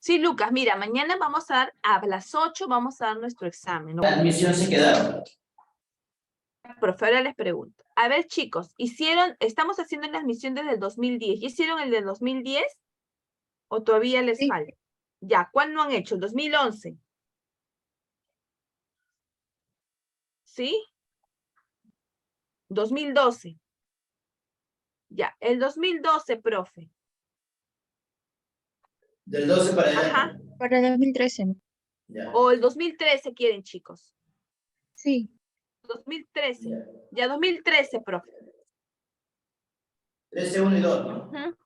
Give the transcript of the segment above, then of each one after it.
Sí, Lucas, mira, mañana vamos a dar, a las 8 vamos a dar nuestro examen, ¿no? La admisión se quedaron. Profe, ahora les pregunto. A ver, chicos, estamos haciendo la admisión desde el 2010. ¿Ya hicieron el del 2010? ¿O todavía les falta? Ya, ¿cuál no han hecho? ¿El 2011? ¿Sí? 2012. Ya, el 2012, profe. Del 12 para allá. Ajá. Para el 2013. Ya. O el 2013 quieren, chicos. Sí. 2013. Ya, 2013, profe. 13, 1 y 2, ¿no? Ujú.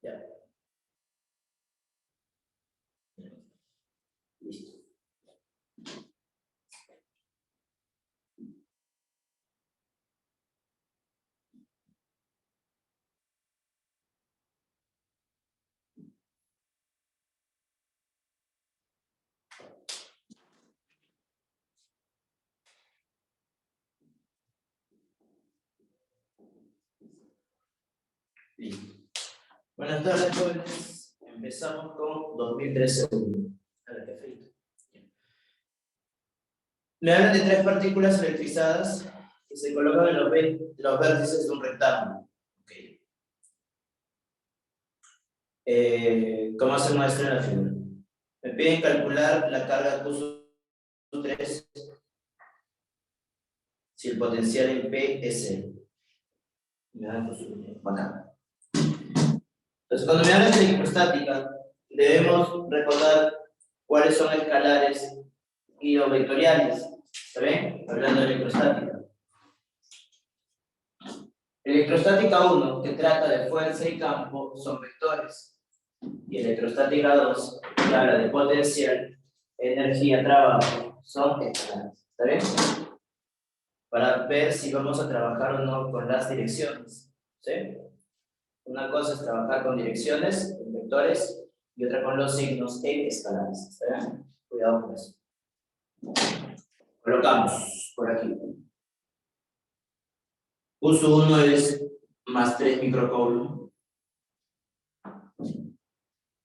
Ya. Listo. Listo. Buenas tardes, jóvenes. Empezamos con 2013. A ver qué frito. Me hablan de tres partículas electrizadas que se colocan en los vértices de un rectángulo. Okay. ¿Cómo se muestra en la figura? Me piden calcular la carga Q3 si el potencial en P es 0. Me dan bacán. Entonces, cuando me hablan de electrostática, debemos recordar cuáles son escalares y o vectoriales. ¿Está bien? Hablando de electrostática. Electrostática 1, que trata de fuerza y campo, son vectores. Y electrostática 2, que habla de potencial, energía, trabajo, son escalares. ¿Está bien? Para ver si vamos a trabajar o no con las direcciones. ¿Sí? Una cosa es trabajar con direcciones, en vectores, y otra con los signos en escalares. ¿Está bien? Cuidado con eso. Colocamos por aquí. Uso 1 es más 3 microcoulomb.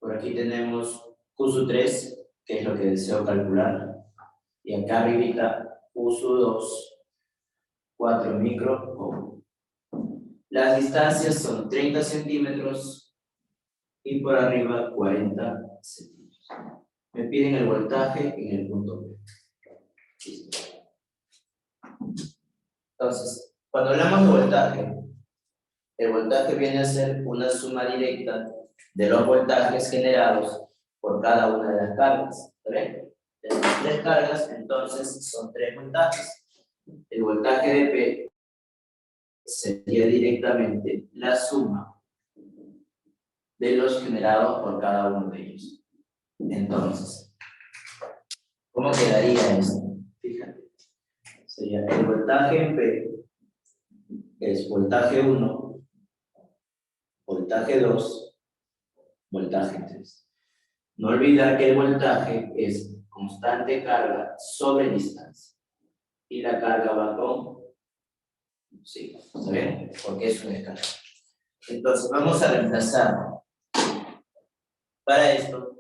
Por aquí tenemos uso 3, que es lo que deseo calcular. Y acá arribita, uso 2, 4 microcoulomb. Las distancias son 30 centímetros y por arriba 40 centímetros. Me piden el voltaje en el punto B. Listo. Entonces, cuando hablamos de voltaje, el voltaje viene a ser una suma directa de los voltajes generados por cada una de las cargas. ¿Está bien? Tenemos 3 cargas, entonces son 3 voltajes. El voltaje de P sería directamente la suma de los generados por cada uno de ellos. Entonces, ¿cómo quedaría esto? Fíjate. Sería el voltaje en P es voltaje 1, voltaje 2, voltaje 3. No olvidar que el voltaje es constante carga sobre distancia. Y la carga va con... Sí, ¿está bien? Porque es una escala. Entonces, vamos a reemplazar. Para esto,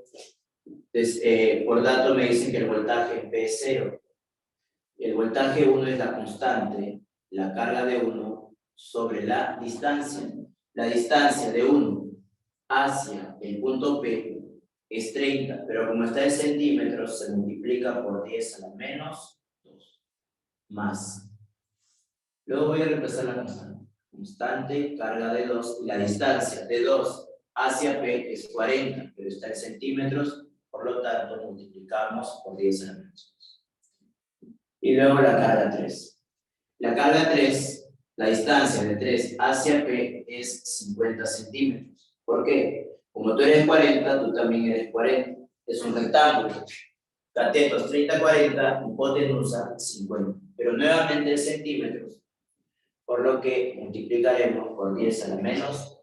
por dato me dicen que el voltaje P es 0. El voltaje 1 es la constante, la carga de 1 sobre la distancia. La distancia de 1 hacia el punto P es 30, pero como está en centímetros, se multiplica por 10 a la menos 2, más. Luego voy a reemplazar la constante. Constante, carga de 2, y la distancia de 2 hacia P es 40, pero está en centímetros, por lo tanto multiplicamos por 10 a la menos 2. Y luego la carga 3. La carga 3, la distancia de 3 hacia P es 50 centímetros. ¿Por qué? Como tú eres 40, tú también eres 40. Es un rectángulo. Catetos 30, 40, hipotenusa 50. Pero nuevamente en centímetros, por lo que multiplicaremos por 10 a la menos.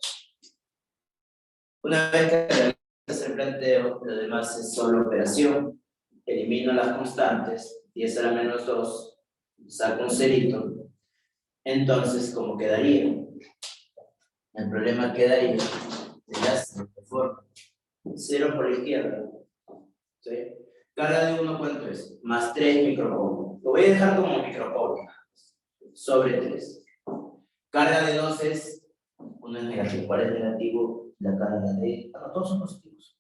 Una vez que realizas el planteo, lo demás es solo operación. Elimino las constantes, 10 a la menos 2, saco un cerito. Entonces, ¿cómo quedaría? El problema quedaría de la siguiente forma. 0 por la izquierda. ¿Sí? Carga de 1, ¿cuánto es? Más 3 microcoulombs. Lo voy a dejar como microcoulombs. Sobre 3. Carga de 2 es 1 es negativo. ¿Cuál es negativo? La carga de... No, todos son positivos.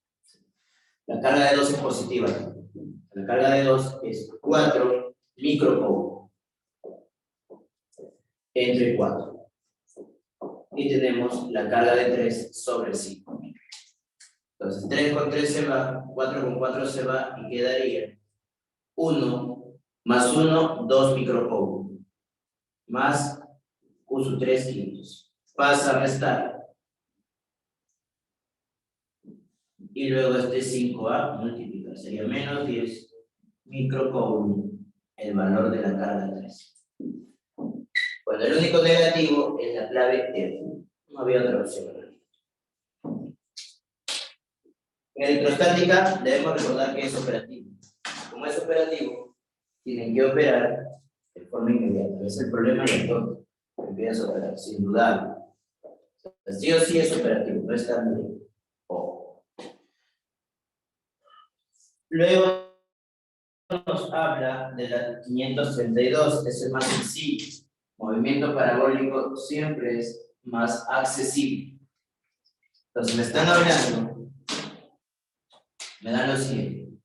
La carga de 2 es positiva. La carga de 2 es 4 microcoulombs. Entre 4. Y tenemos la carga de 3 sobre 5. Entonces 3 con 3 se va, 4 con 4 se va y quedaría 1 más 1, 2 microcoulombs. Más Q 3 quintos. Pasa a restar. Y luego este 5 a multiplicar. Sería menos 10 microcoulombs el valor de la carga de 3. Bueno, el único negativo es la clave F. No había otra opción. En electrostática debemos recordar que es operativo. Como es operativo, tienen que operar de forma inmediata. Es el problema y todo. Empiezas a operar, sin dudar. Sí o sí es operativo, no es tan bien. Luego nos habla de la 532, es el más sencillo. Movimiento parabólico siempre es más accesible. Entonces me están hablando, me dan lo siguiente.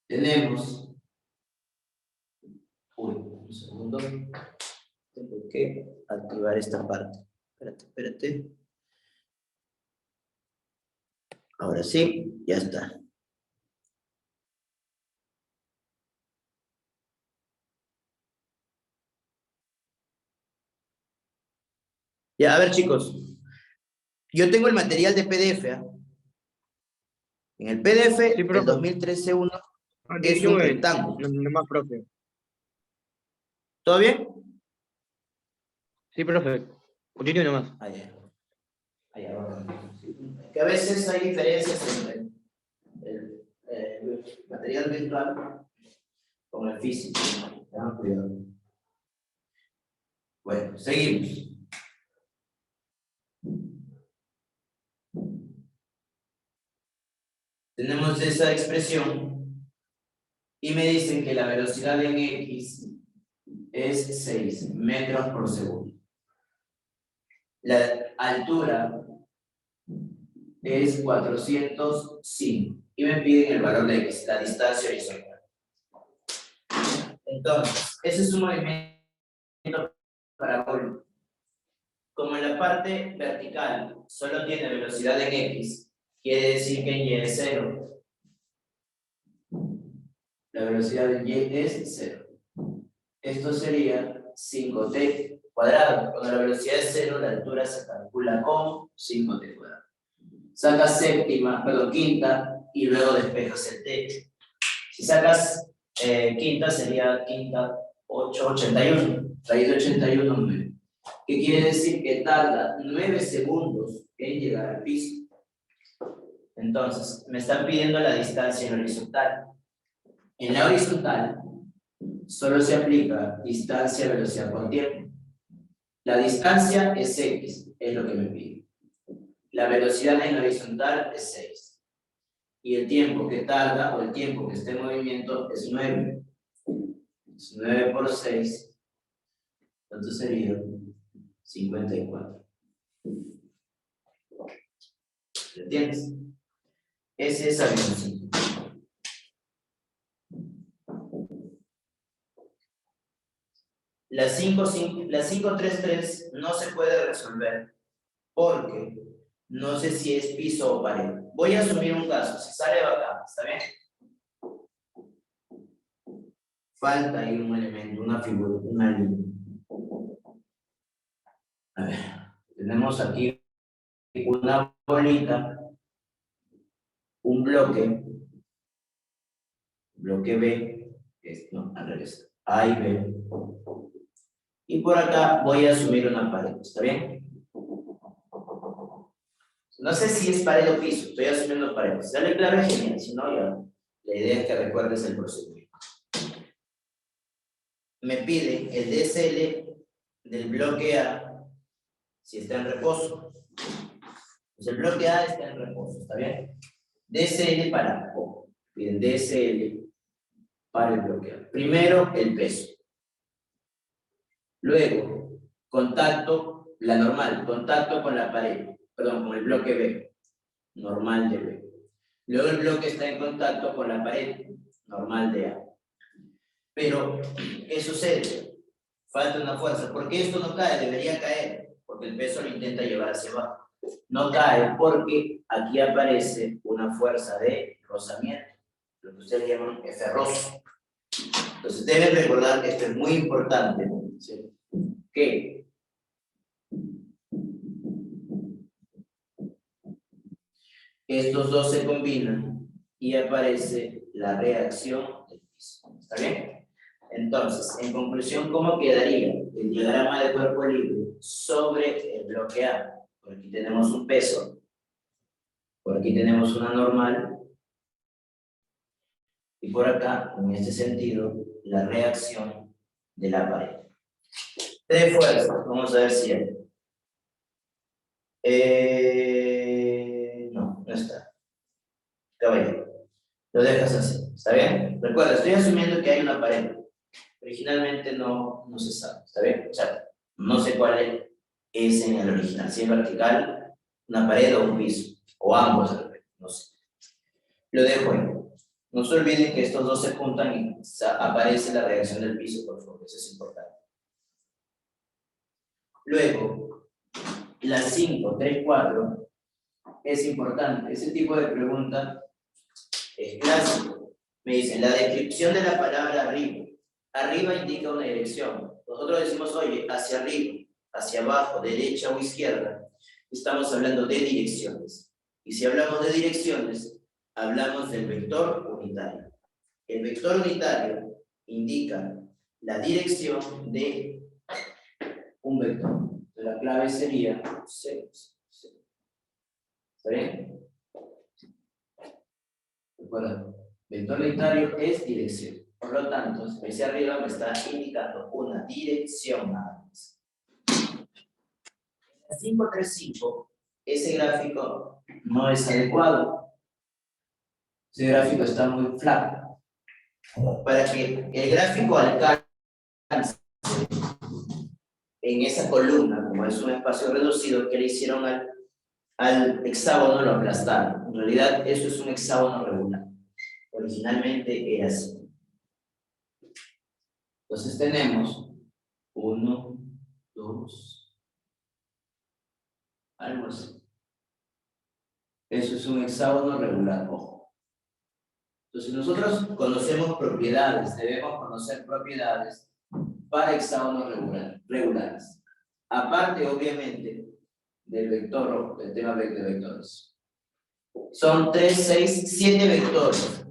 Tenemos, un segundo, tengo que activar esta parte. Espérate. Ahora sí, ya está. Ya, a ver chicos, yo tengo el material de PDF. En el PDF, Sí, el profe. 2013-1 es un rectángulo. No más, profe. ¿Todo bien? Sí, profe. Continúe nomás. Allá. Que a veces hay diferencias entre el material virtual con el físico. Tengan cuidado. Bueno, seguimos. Tenemos esa expresión y me dicen que la velocidad en X es 6 metros por segundo. La altura es 405 y me piden el valor de X, la distancia horizontal. Entonces, ese es un movimiento parabólico. Como en la parte vertical solo tiene velocidad en X, quiere decir que en Y es 0. La velocidad en Y es 0. Esto sería 5t cuadrado. Cuando la velocidad es 0, la altura se calcula con 5t cuadrado. Sacas quinta y luego despejas el t. Si sacas quinta, sería quinta 81. Raíz de 81, 9. ¿Qué quiere decir? Que tarda 9 segundos en llegar al piso. Entonces, me están pidiendo la distancia en horizontal. En la horizontal, solo se aplica distancia, velocidad por tiempo. La distancia es x, es lo que me pide. La velocidad en horizontal es 6. Y el tiempo que tarda, o el tiempo que esté en movimiento, es 9. Es 9 por 6. Entonces sería 54. ¿Entiendes? Ese es avioncito. La 533 no se puede resolver porque no sé si es piso o pared. Voy a asumir un caso. Si sale bacán, ¿está bien? Falta ahí un elemento, una figura, una línea. A ver, tenemos aquí una bolita, un bloque B, no, al revés, A y B. Y por acá voy a asumir una pared, ¿está bien? No sé si es pared o piso, estoy asumiendo pared. Si sale claro, es genial, si no, ya. La idea es que recuerdes el procedimiento. Me pide el DSL del bloque A si está en reposo. Pues el bloque A está en reposo, ¿está bien? DSL para O. Bien, DSL para el bloque A. Primero, el peso. Luego, contacto, la normal, contacto con la pared, perdón, con el bloque B, normal de B. Luego el bloque está en contacto con la pared, normal de A. Pero, ¿qué sucede? Falta una fuerza. ¿Por qué esto no cae? Debería caer, porque el peso lo intenta llevar hacia abajo. No cae porque aquí aparece una fuerza de rozamiento, lo que ustedes llaman F rozo. Entonces deben recordar que esto es muy importante, ¿sí? Que estos dos se combinan y aparece la reacción del piso. ¿Está bien? Entonces, en conclusión, ¿cómo quedaría el diagrama de cuerpo libre sobre el bloque A? Por aquí tenemos un peso, por aquí tenemos una normal, y por acá, en este sentido, la reacción de la pared. Tres fuerzas, vamos a ver si hay. No está. Caballero, lo dejas así, ¿está bien? Recuerda, estoy asumiendo que hay una pared. Originalmente no se sabe, ¿está bien? O sea, no sé cuál es en el original, si es vertical, una pared o un piso, o ambos, no sé. Lo dejo ahí. No se olviden que estos dos se juntan y aparece la reacción del piso, por favor, eso es importante. Luego, la 5, 3, 4, es importante. Ese tipo de pregunta es clásico. Me dicen, la descripción de la palabra arriba. Arriba indica una dirección. Nosotros decimos, oye, hacia arriba, hacia abajo, derecha o izquierda. Estamos hablando de direcciones. Y si hablamos de direcciones, hablamos del vector unitario. El vector unitario indica la dirección de un vector. La clave sería 0. ¿Está bien? Recuerda, vector unitario es dirección. Por lo tanto, hacia arriba me está indicando una dirección nada más. En 535, ese gráfico no es adecuado. Ese gráfico está muy flaco. Para que el gráfico alcance en esa columna, como es un espacio reducido, que le hicieron al hexágono, lo aplastaron. En realidad, eso es un hexágono regular. Originalmente era así. Entonces tenemos 1, 2, algo así. Eso es un hexágono regular, ojo. Entonces nosotros conocemos propiedades, debemos conocer propiedades para hexágonos regulares. Aparte, obviamente, del vector, del tema de vectores. Son 3, 6, 7 vectores.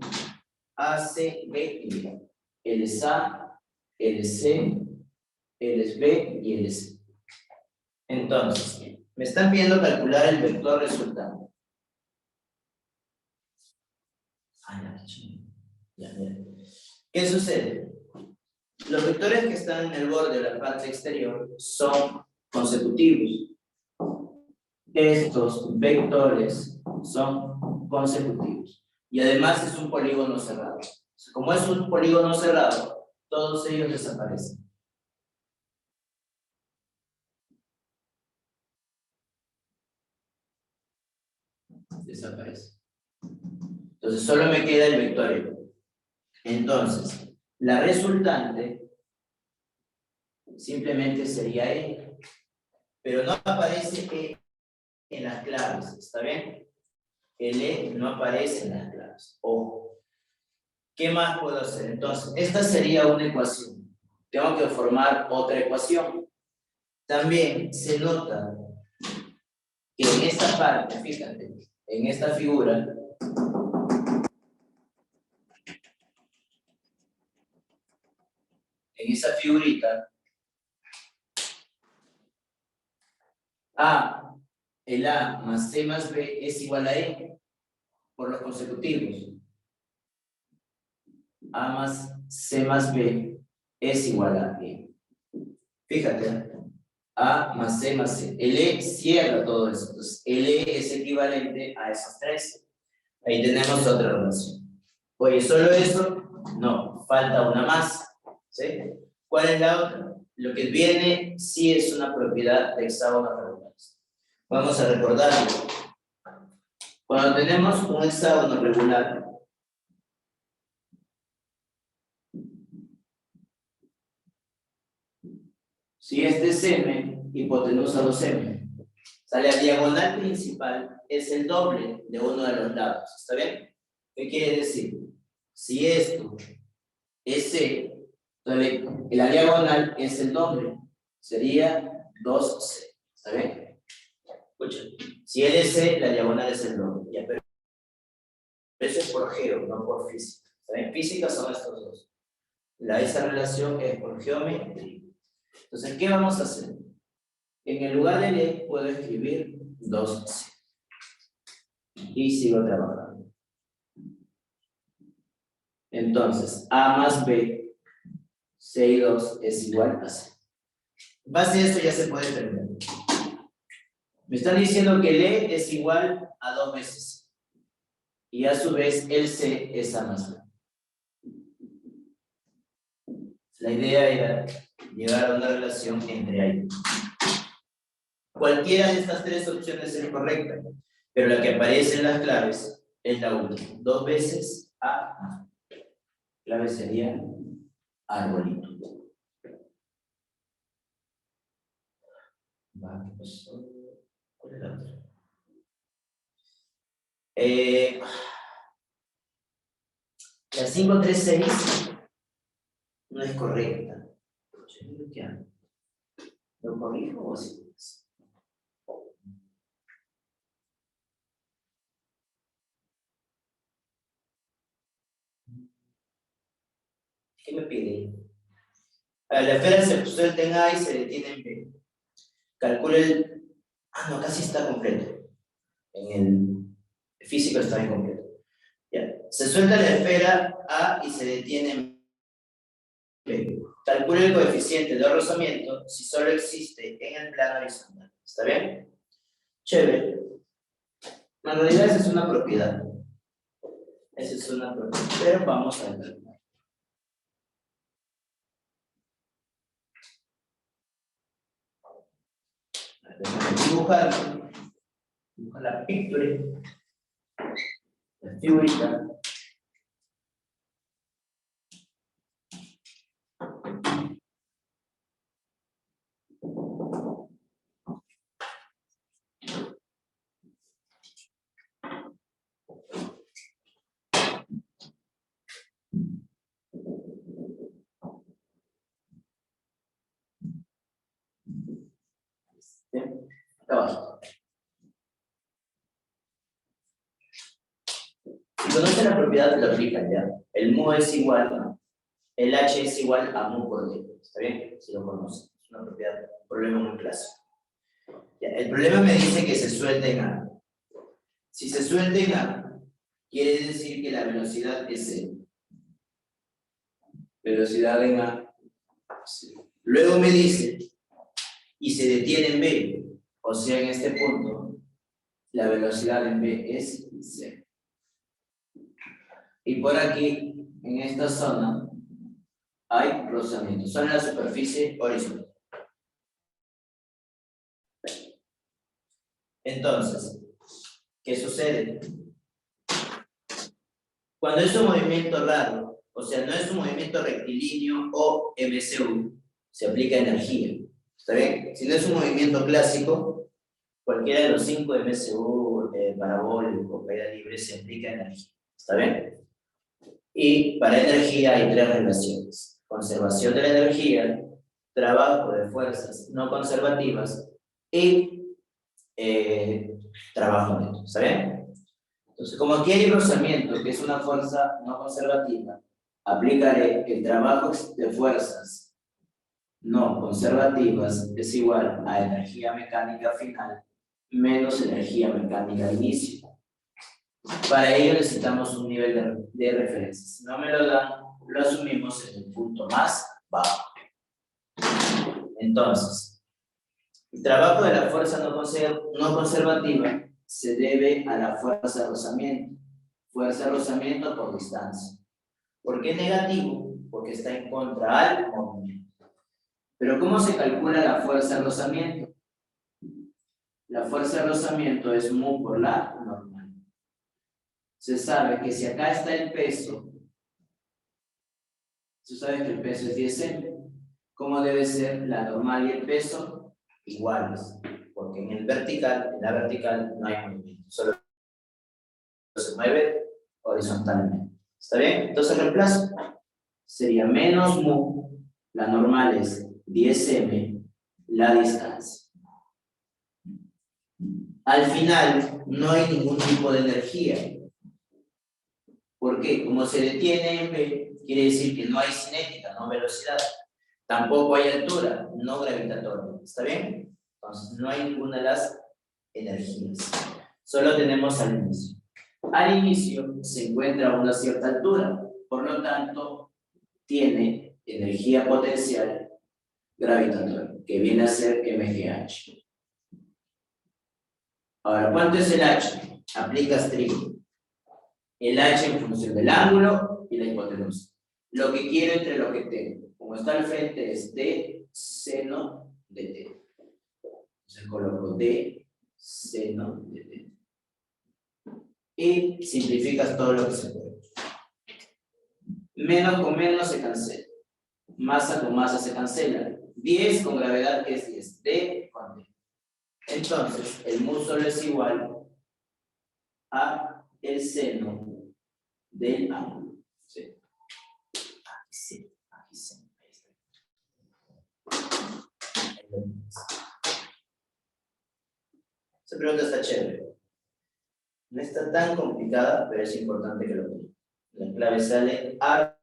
A, C, B y B. L es A, L es C, L es B y L es C. Entonces, me están pidiendo calcular el vector resultante. ¿Qué sucede? Los vectores que están en el borde de la parte exterior son consecutivos. Estos vectores son consecutivos. Y además es un polígono cerrado. Como es un polígono cerrado, todos ellos desaparecen. Desaparece. Entonces solo me queda el vector. Entonces, la resultante simplemente sería E, pero no aparece E en las claves, ¿está bien? El E no aparece en las claves. Ojo. ¿Qué más puedo hacer? Entonces, esta sería una ecuación. Tengo que formar otra ecuación. También se nota que en esta parte, fíjate, en esta figura, en esa figurita, el A más C más B es igual a E por los consecutivos. A más C más B es igual a E. Fíjate, A más C más C. El E cierra todo eso. Entonces, el E es equivalente a esos tres. Ahí tenemos otra relación. Oye, ¿solo eso? No, falta una más. ¿Sí? ¿Cuál es la otra? Lo que viene sí es una propiedad de hexágonos regulares. Vamos a recordarlo. Cuando tenemos un hexágono regular, si este es M, hipotenusa 2M, la diagonal principal es el doble de uno de los lados. ¿Está bien? ¿Qué quiere decir? Si esto es C, entonces la diagonal es el doble. Sería 2C. ¿Está bien? Escucha. Si L es C, la diagonal es el doble. Ya, pero eso es por geo, no por física. ¿Está bien? Física son estos dos. Esa relación es por geometría. Entonces, ¿qué vamos a hacer? En el lugar de D puedo escribir 2C. Y sigo trabajando. Entonces, A más B, C y 2 es igual a C. En base a esto ya se puede terminar. Me están diciendo que el E es igual a 2 veces C. Y a su vez el C es A más B. La idea era llegar a una relación entre ahí. Cualquiera de estas tres opciones es correcta, pero la que aparece en las claves es la última. 2 veces A más B. La clave sería arbolito. Va, ¿qué pasó? ¿Cuál es la otra? La 536 no es correcta. ¿Qué hago? ¿Lo corrijo o así? ¿Qué me pide? La esfera se suelta en A y se detiene en B. Calcule el... Ah, no, acá sí está completo. En el físico está incompleto. Ya. Se suelta la esfera A y se detiene en B. Calcule el coeficiente de rozamiento si solo existe en el plano horizontal. ¿Está bien? Chévere. En realidad esa es una propiedad. Esa es una propiedad. Pero vamos a ver. Déjame dibujar. Dibujar la picture. La figurita. Acá abajo. Si conocen la propiedad, lo aplican ya. El mu es igual, ¿no? El h es igual a mu por d. ¿Está bien? Si lo conocen. Es una propiedad, un problema muy clásico. Ya, el problema me dice que se suelta en A. Si se suelta en A, quiere decir que la velocidad es C. Velocidad en A. C. Luego me dice, y se detiene en B. O sea, en este punto, la velocidad en B es C. Y por aquí, en esta zona, hay rozamiento. Son en la superficie horizontal. Entonces, ¿qué sucede? Cuando es un movimiento raro, o sea, no es un movimiento rectilíneo o MCU, se aplica energía. ¿Está bien? Si no es un movimiento clásico, cualquiera de los 5 MCU, parabólico, caída libre, se aplica energía. ¿Está bien? Y para energía hay 3 relaciones. Conservación de la energía, trabajo de fuerzas no conservativas y trabajo neto. ¿Está bien? Entonces, como aquí hay rozamiento, que es una fuerza no conservativa, aplicaré el trabajo de fuerzas no conservativas es igual a energía mecánica final menos energía mecánica de inicio. Para ello necesitamos un nivel de referencia. Si no me lo dan, lo asumimos en el punto más bajo. Entonces, el trabajo de la fuerza no conservativa se debe a la fuerza de rozamiento. fuerza de rozamiento por distancia. ¿Por qué negativo? Porque está en contra al movimiento. Pero ¿cómo se calcula la fuerza de rozamiento? La fuerza de rozamiento es mu por la normal. Se sabe que si acá está el peso, se sabe que el peso es 10m. ¿Cómo debe ser la normal y el peso? Iguales. Porque en la vertical no hay movimiento. Solo se mueve horizontalmente. ¿Está bien? Entonces reemplazo. Sería menos mu. La normal es 10m. La distancia. Al final no hay ningún tipo de energía. ¿Por qué? Como se detiene en B, quiere decir que no hay cinética, no velocidad. Tampoco hay altura, no gravitatoria. ¿Está bien? Entonces no hay ninguna de las energías. Solo tenemos al inicio. Al inicio se encuentra a una cierta altura, por lo tanto tiene energía potencial gravitatoria, que viene a ser mgh. Ahora, ¿cuánto es el h? Aplicas trigo. El h en función del ángulo y la hipotenusa. Lo que quiero entre lo que tengo. Como está al frente es d seno de t. Entonces coloco d seno de t. Y simplificas todo lo que se puede. Menos con menos se cancela. Masa con masa se cancela. 10 con gravedad, que es 10. D con D. Entonces, el mu solo es igual a el seno del ángulo. ¿Sí? Aquí sí, aquí sí. Esa pregunta está chévere. No está tan complicada, pero es importante que lo vean. La clave sale a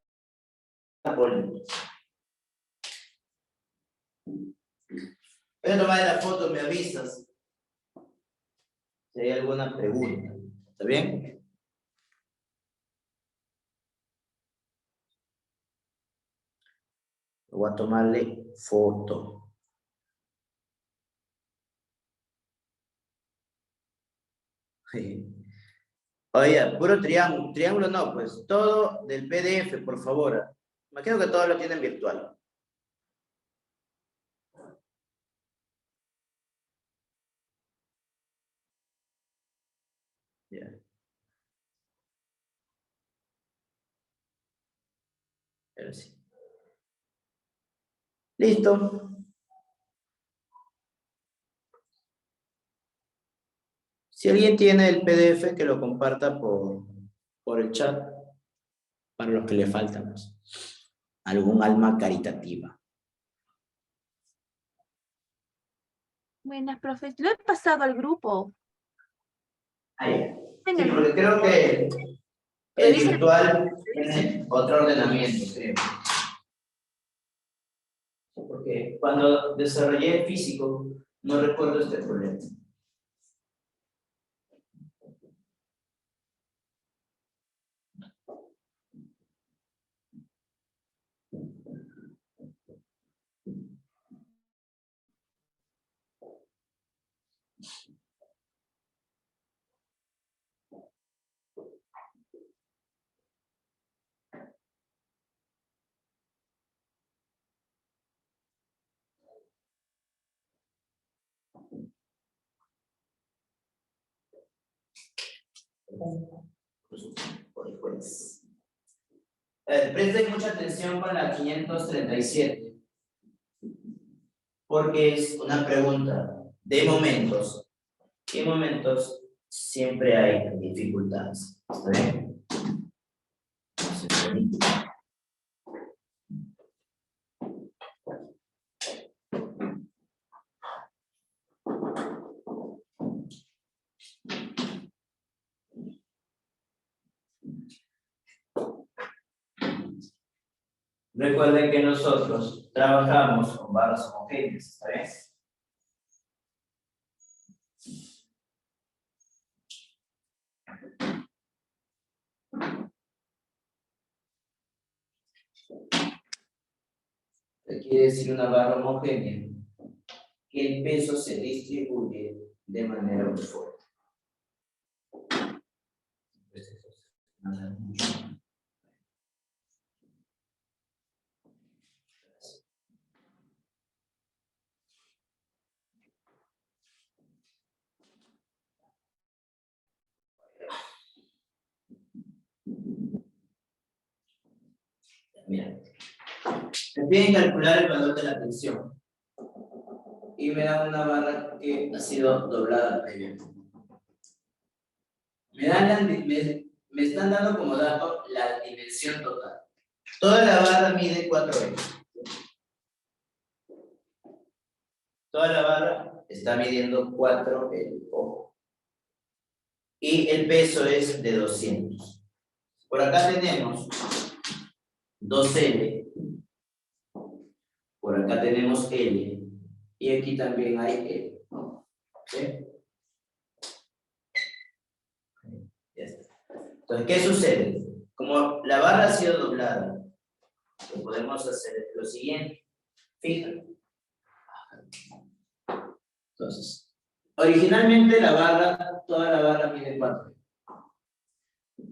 Voy a tomar la foto, me avisas si hay alguna pregunta. ¿Está bien? Voy a tomarle foto. Oye, puro triángulo. Triángulo no, pues todo del PDF, por favor. Imagino que todos lo tienen virtual. Ya. Pero sí. Listo. Si alguien tiene el PDF, que lo comparta por el chat, para los que le faltan. Algún alma caritativa. Buenas, profe. Lo he pasado al grupo. Ahí. Sí, porque creo que el virtual tiene otro ordenamiento, creo. Porque cuando desarrollé el físico, no recuerdo este problema. Presten mucha atención con la 537, porque es una pregunta de momentos. ¿Qué momentos siempre hay dificultades? ¿Está bien? Recuerden que nosotros trabajamos con barras homogéneas, ¿está bien? ¿Qué quiere decir una barra homogénea? Que el peso se distribuye de manera uniforme. Mira, me piden calcular el valor de la tensión y me dan una barra que ha sido doblada previamente. Me están dando como dato la dimensión total. Toda la barra mide 4L. Toda la barra está midiendo 4L. Y el peso es de 200. Por acá tenemos 2L. Por acá tenemos L. Y aquí también hay L. ¿Sí? Ya está. Entonces, ¿qué sucede? Como la barra ha sido doblada, lo que podemos hacer es lo siguiente. Fíjate. Entonces, originalmente toda la barra mide 4.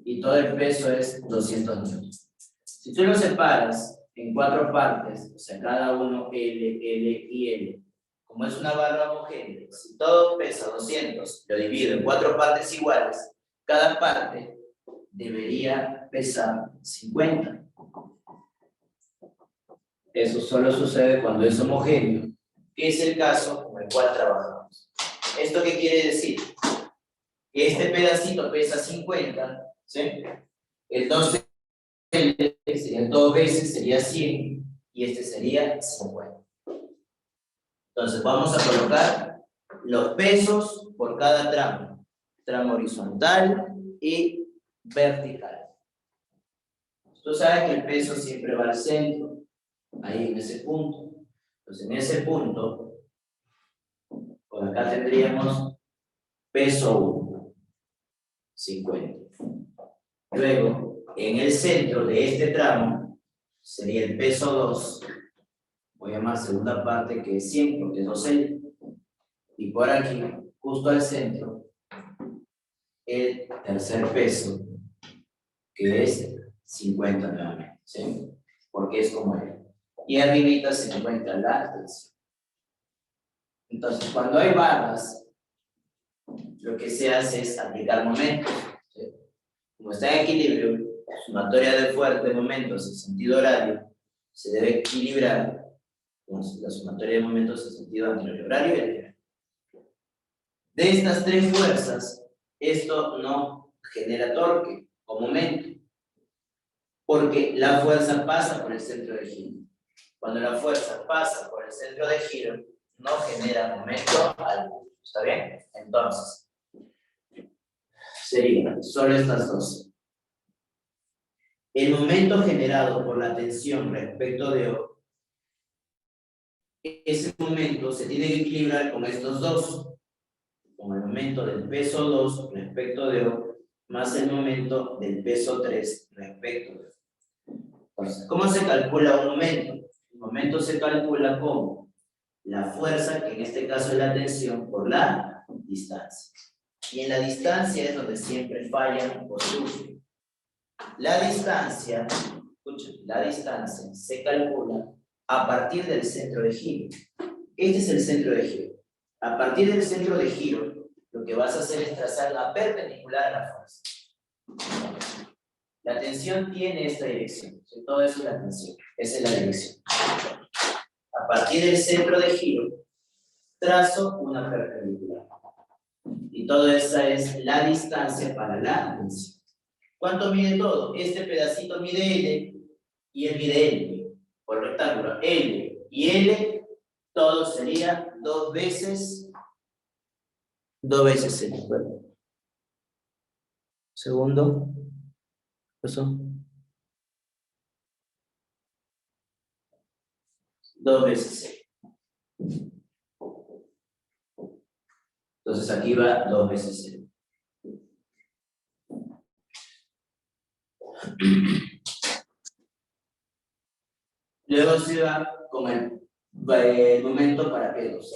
Y todo el peso es 200 newtons. Si tú lo separas en 4 partes, o sea, cada uno L, L y L, como es una barra homogénea, si todo pesa 200, lo divido en 4 partes iguales, cada parte debería pesar 50. Eso solo sucede cuando es homogéneo, que es el caso con el cual trabajamos. ¿Esto qué quiere decir? Que este pedacito pesa 50, ¿sí? El 12 sería 2 veces, sería 100, y este sería 50. Entonces vamos a colocar los pesos por cada tramo. Tramo horizontal y vertical. Tú sabes que el peso siempre va al centro, ahí en ese punto. Entonces en ese punto, por acá tendríamos peso 1, 50. Luego, en el centro de este tramo, sería el peso 2, voy a llamar segunda parte, que es 100, porque es 2L. Y por aquí, justo al centro, el tercer peso, que es 50 nuevamente, ¿sí? Porque es como él. Y arribita se encuentra la tensión. Entonces, cuando hay barras, lo que se hace es aplicar momentos, ¿sí? Como está en equilibrio, sumatoria de momentos en sentido horario se debe equilibrar con la sumatoria de momentos en sentido anterior horario y anterior. De estas 3 fuerzas, esto no genera torque o momento, porque la fuerza pasa por el centro de giro. Cuando la fuerza pasa por el centro de giro, no genera momento alguno. ¿Está bien? Entonces, serían solo estas dos. El momento generado por la tensión respecto de O, ese momento se tiene que equilibrar con estos dos, con el momento del peso 2 respecto de O, más el momento del peso 3 respecto de O. Entonces, ¿cómo se calcula un momento? El momento se calcula como la fuerza, que en este caso es la tensión, por la distancia. Y en la distancia es donde siempre fallan o sufren. La distancia, escuchen, la distancia se calcula a partir del centro de giro. Este es el centro de giro. A partir del centro de giro, lo que vas a hacer es trazar la perpendicular a la fuerza. La tensión tiene esta dirección. Todo eso es la tensión. Esa es la dirección. A partir del centro de giro, trazo una perpendicular. Y toda esa es la distancia para la tensión. ¿Cuánto mide todo? Este pedacito mide L y él mide L. Por rectángulo, L y L, todo sería 2 veces L. Bueno. Segundo. Eso. 2 veces L. Entonces aquí va 2 veces L. Luego se va con el momento para P2.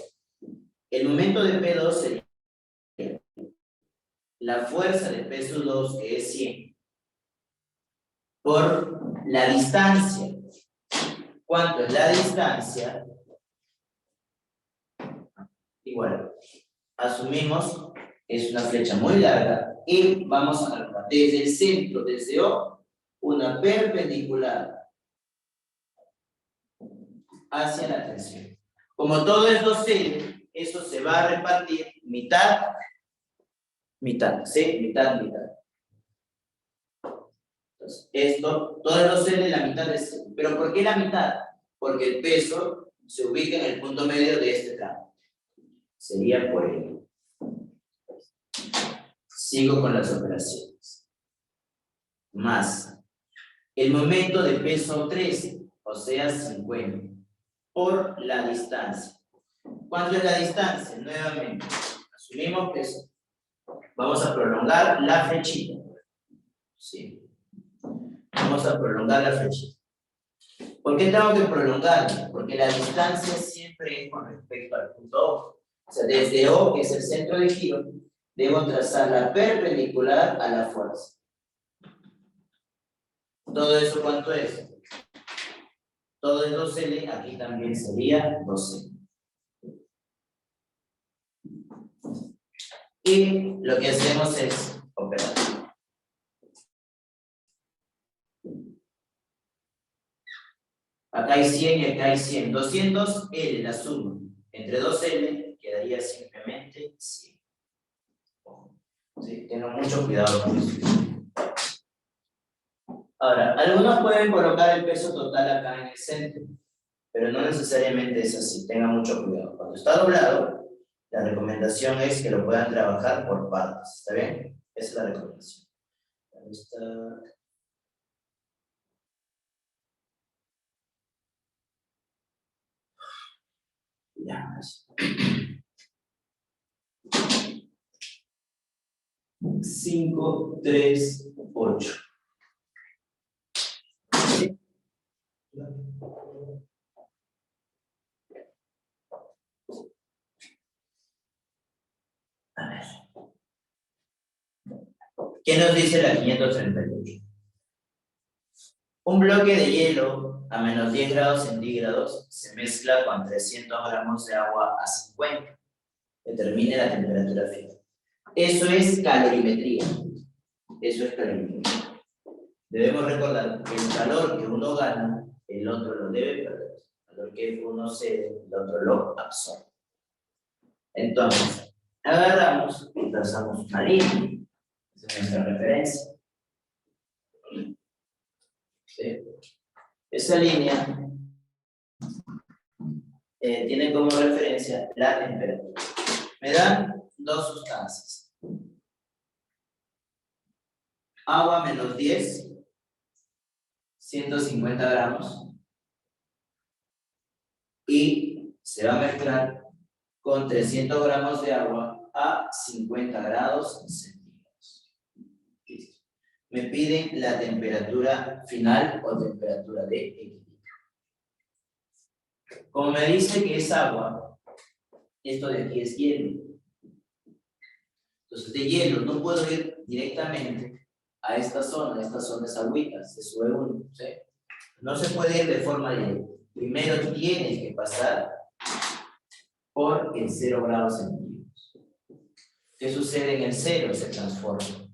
El momento de P2 sería la fuerza de peso 2, que es 100, por la distancia. ¿Cuánto es la distancia? Igual, asumimos es una flecha muy larga y vamos a calcular desde el centro, desde O, una perpendicular hacia la tensión. Como todo es 2L, eso se va a repartir mitad, mitad, ¿sí? Mitad, mitad. Entonces, esto, todo es 2L, la mitad es 0. ¿Pero por qué la mitad? Porque el peso se ubica en el punto medio de este tramo. Sería por L. Sigo con las operaciones. Más el momento de peso 13, o sea 50, por la distancia. ¿Cuánto es la distancia? Nuevamente, asumimos peso. Vamos a prolongar la flechita. Sí. Vamos a prolongar la flechita. ¿Por qué tengo que prolongarla? Porque la distancia siempre es con respecto al punto O. O sea, desde O, que es el centro de giro, debo trazar la perpendicular a la fuerza. ¿Todo eso cuánto es? Todo es 2L, aquí también sería 2L. Y lo que hacemos es operar. Acá hay 100 y acá hay 100. 200L la suma entre 2L quedaría simplemente 100. Sí, tengan mucho cuidado con eso. Ahora, algunos pueden colocar el peso total acá en el centro, pero no necesariamente es así. Tengan mucho cuidado. Cuando está doblado, la recomendación es que lo puedan trabajar por partes. ¿Está bien? Esa es la recomendación. Ahí está. Ya. 5, 3, 8. A ver. ¿Qué nos dice la 538? Un bloque de hielo a menos 10 grados centígrados se mezcla con 300 gramos de agua a 50. Determine la temperatura final. Eso es calorimetría. Eso es calorimetría. Debemos recordar que el calor que uno gana, el otro lo debe perder. El calor que uno cede, el otro lo absorbe. Entonces, agarramos y trazamos una línea. Esa es nuestra referencia. ¿Sí? Esa línea tiene como referencia la temperatura. Me dan dos sustancias. Agua menos 10, 150 gramos. Y se va a mezclar con 300 gramos de agua a 50 grados centígrados. Listo. Me piden la temperatura final o temperatura de equilibrio. Como me dice que es agua, esto de aquí es hielo. Entonces, de hielo no puedo ir directamente a esta zona es agüita, se sube uno, ¿sí? No se puede ir de forma directa. Primero tienes que pasar por el 0 grados centígrados. ¿Qué sucede en el 0? Se transforma.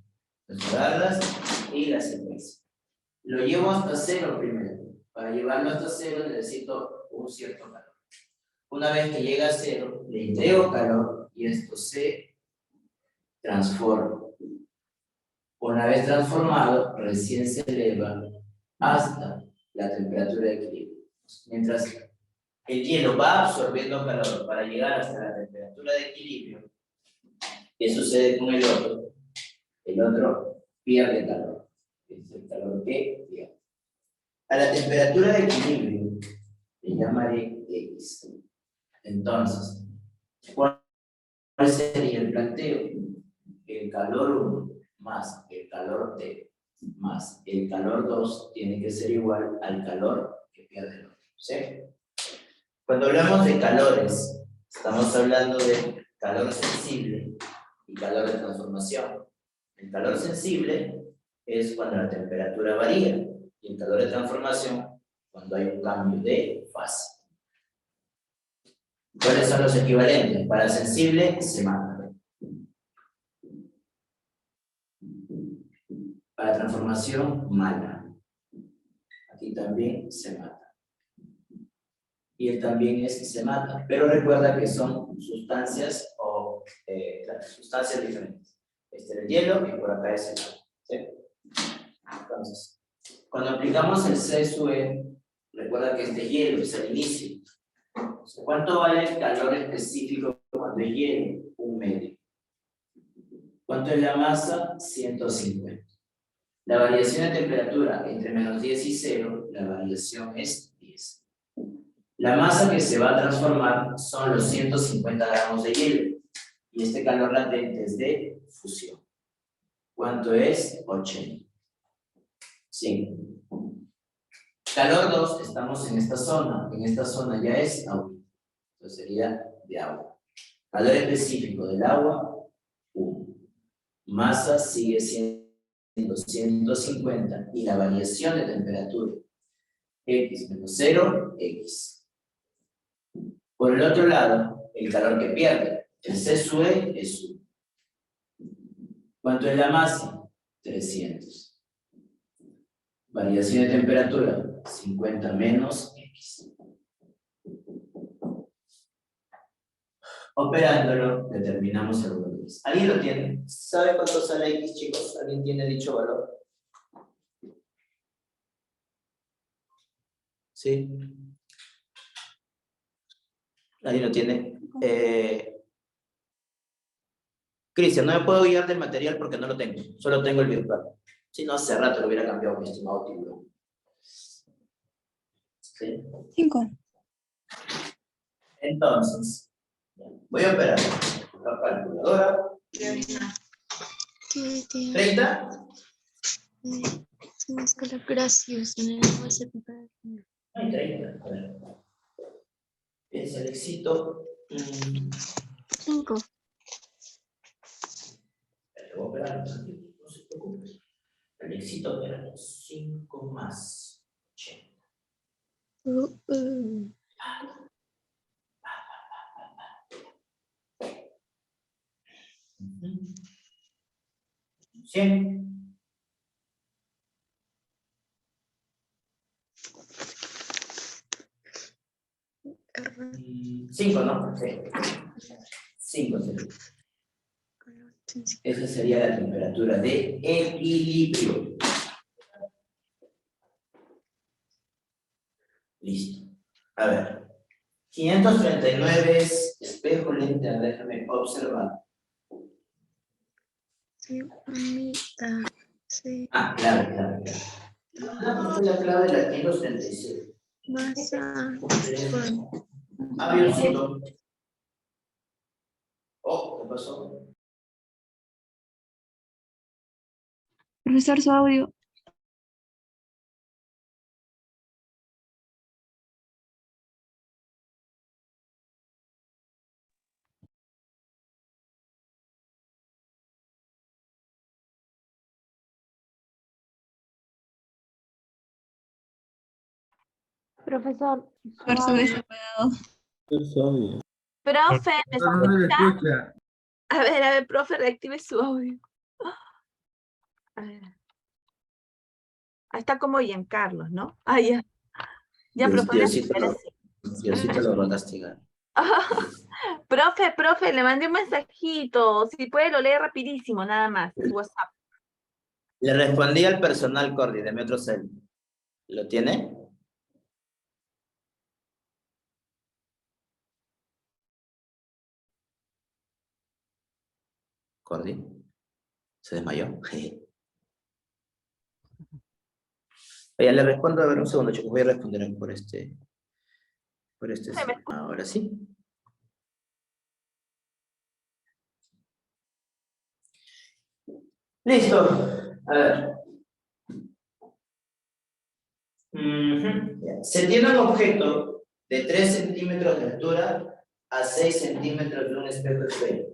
Entonces, agarras y la secuencia. Lo llevo hasta 0 primero. Para llevarlo hasta 0 necesito un cierto calor. Una vez que llega a 0, le entrego calor y esto se transforma. Una vez transformado, recién se eleva hasta la temperatura de equilibrio. Mientras el hielo va absorbiendo calor para llegar hasta la temperatura de equilibrio, ¿qué sucede con el otro? El otro pierde calor. Es el calor que pierde. A la temperatura de equilibrio le llamaré X. Entonces, ¿cuál sería el planteo? El calor 1 más el calor T más el calor 2 tiene que ser igual al calor que pierde el otro. ¿Sí? Cuando hablamos de calores, estamos hablando de calor sensible y calor de transformación. El calor sensible es cuando la temperatura varía. y el calor de transformación cuando hay un cambio de fase. ¿Cuáles son los equivalentes? Para sensible se mata. Para transformación mala. Aquí también se mata. Y él también se mata. Pero recuerda que son sustancias sustancias diferentes. Este es el hielo y por acá es el agua. ¿Sí? Entonces, cuando aplicamos el C sub E, recuerda que este hielo es el inicio. ¿Cuánto vale el calor específico cuando es hielo? 1 medio. ¿Cuánto es la masa? 150. La variación de temperatura entre menos 10 y 0, la variación es 10. La masa que se va a transformar son los 150 gramos de hielo. Y este calor latente es de fusión. ¿Cuánto es? 80. 5. Calor 2, estamos en esta zona. En esta zona ya es agua. Entonces sería de agua. Calor específico del agua, 1. Masa sigue siendo 150 y la variación de temperatura, X menos 0, X. Por el otro lado, el calor que pierde, el C sub E es 1. ¿Cuánto es la masa? 300. Variación de temperatura, 50 menos X. Operándolo, determinamos el valor. ¿Alguien lo tiene? ¿Sabe cuánto sale X, chicos? ¿Alguien tiene dicho valor? ¿Sí? ¿Alguien lo tiene? Cristian, no me puedo guiar del material porque no lo tengo. Solo tengo el virtual. Si no, hace rato lo hubiera cambiado, mi estimado tiburón. ¿Sí? 5. Entonces, voy a operar la calculadora. 30. Gracias. No hay 30. A ver. Piensa el éxito. 5. Voy a operar, no se preocupe. El éxito era 5 más 80. 100. Cinco, ¿no? Sí. 5 sería. Esa sería la temperatura de equilibrio. Listo. A ver. 539 es espejo, lente, déjame observar. Ah, claro. Esta es la clave de la 536. Avioncito. Oh, ¿qué pasó? Profesor, su audio. Profesor. Profesor, su desapagado. Profe, ¿me No se le escucha? escucha. A ver, profe, reactive su audio. A ver. Ahí está como Giancarlo, ¿no? Ah, ya. Ya, profe, ahora sí. Diosito lo va a castigar. Profe, le mandé un mensajito. Si puede, lo lee rapidísimo, nada más. Su WhatsApp. Le respondí al personal, Cordy, de otro cel. ¿Lo tiene? Cordy. ¿Se desmayó? Oye, le respondo, a ver, un segundo, chicos. Voy a responder por este. Ahora sí. Listo. A ver. Se tiene un objeto de 3 centímetros de altura a 6 centímetros de un espejo esférico.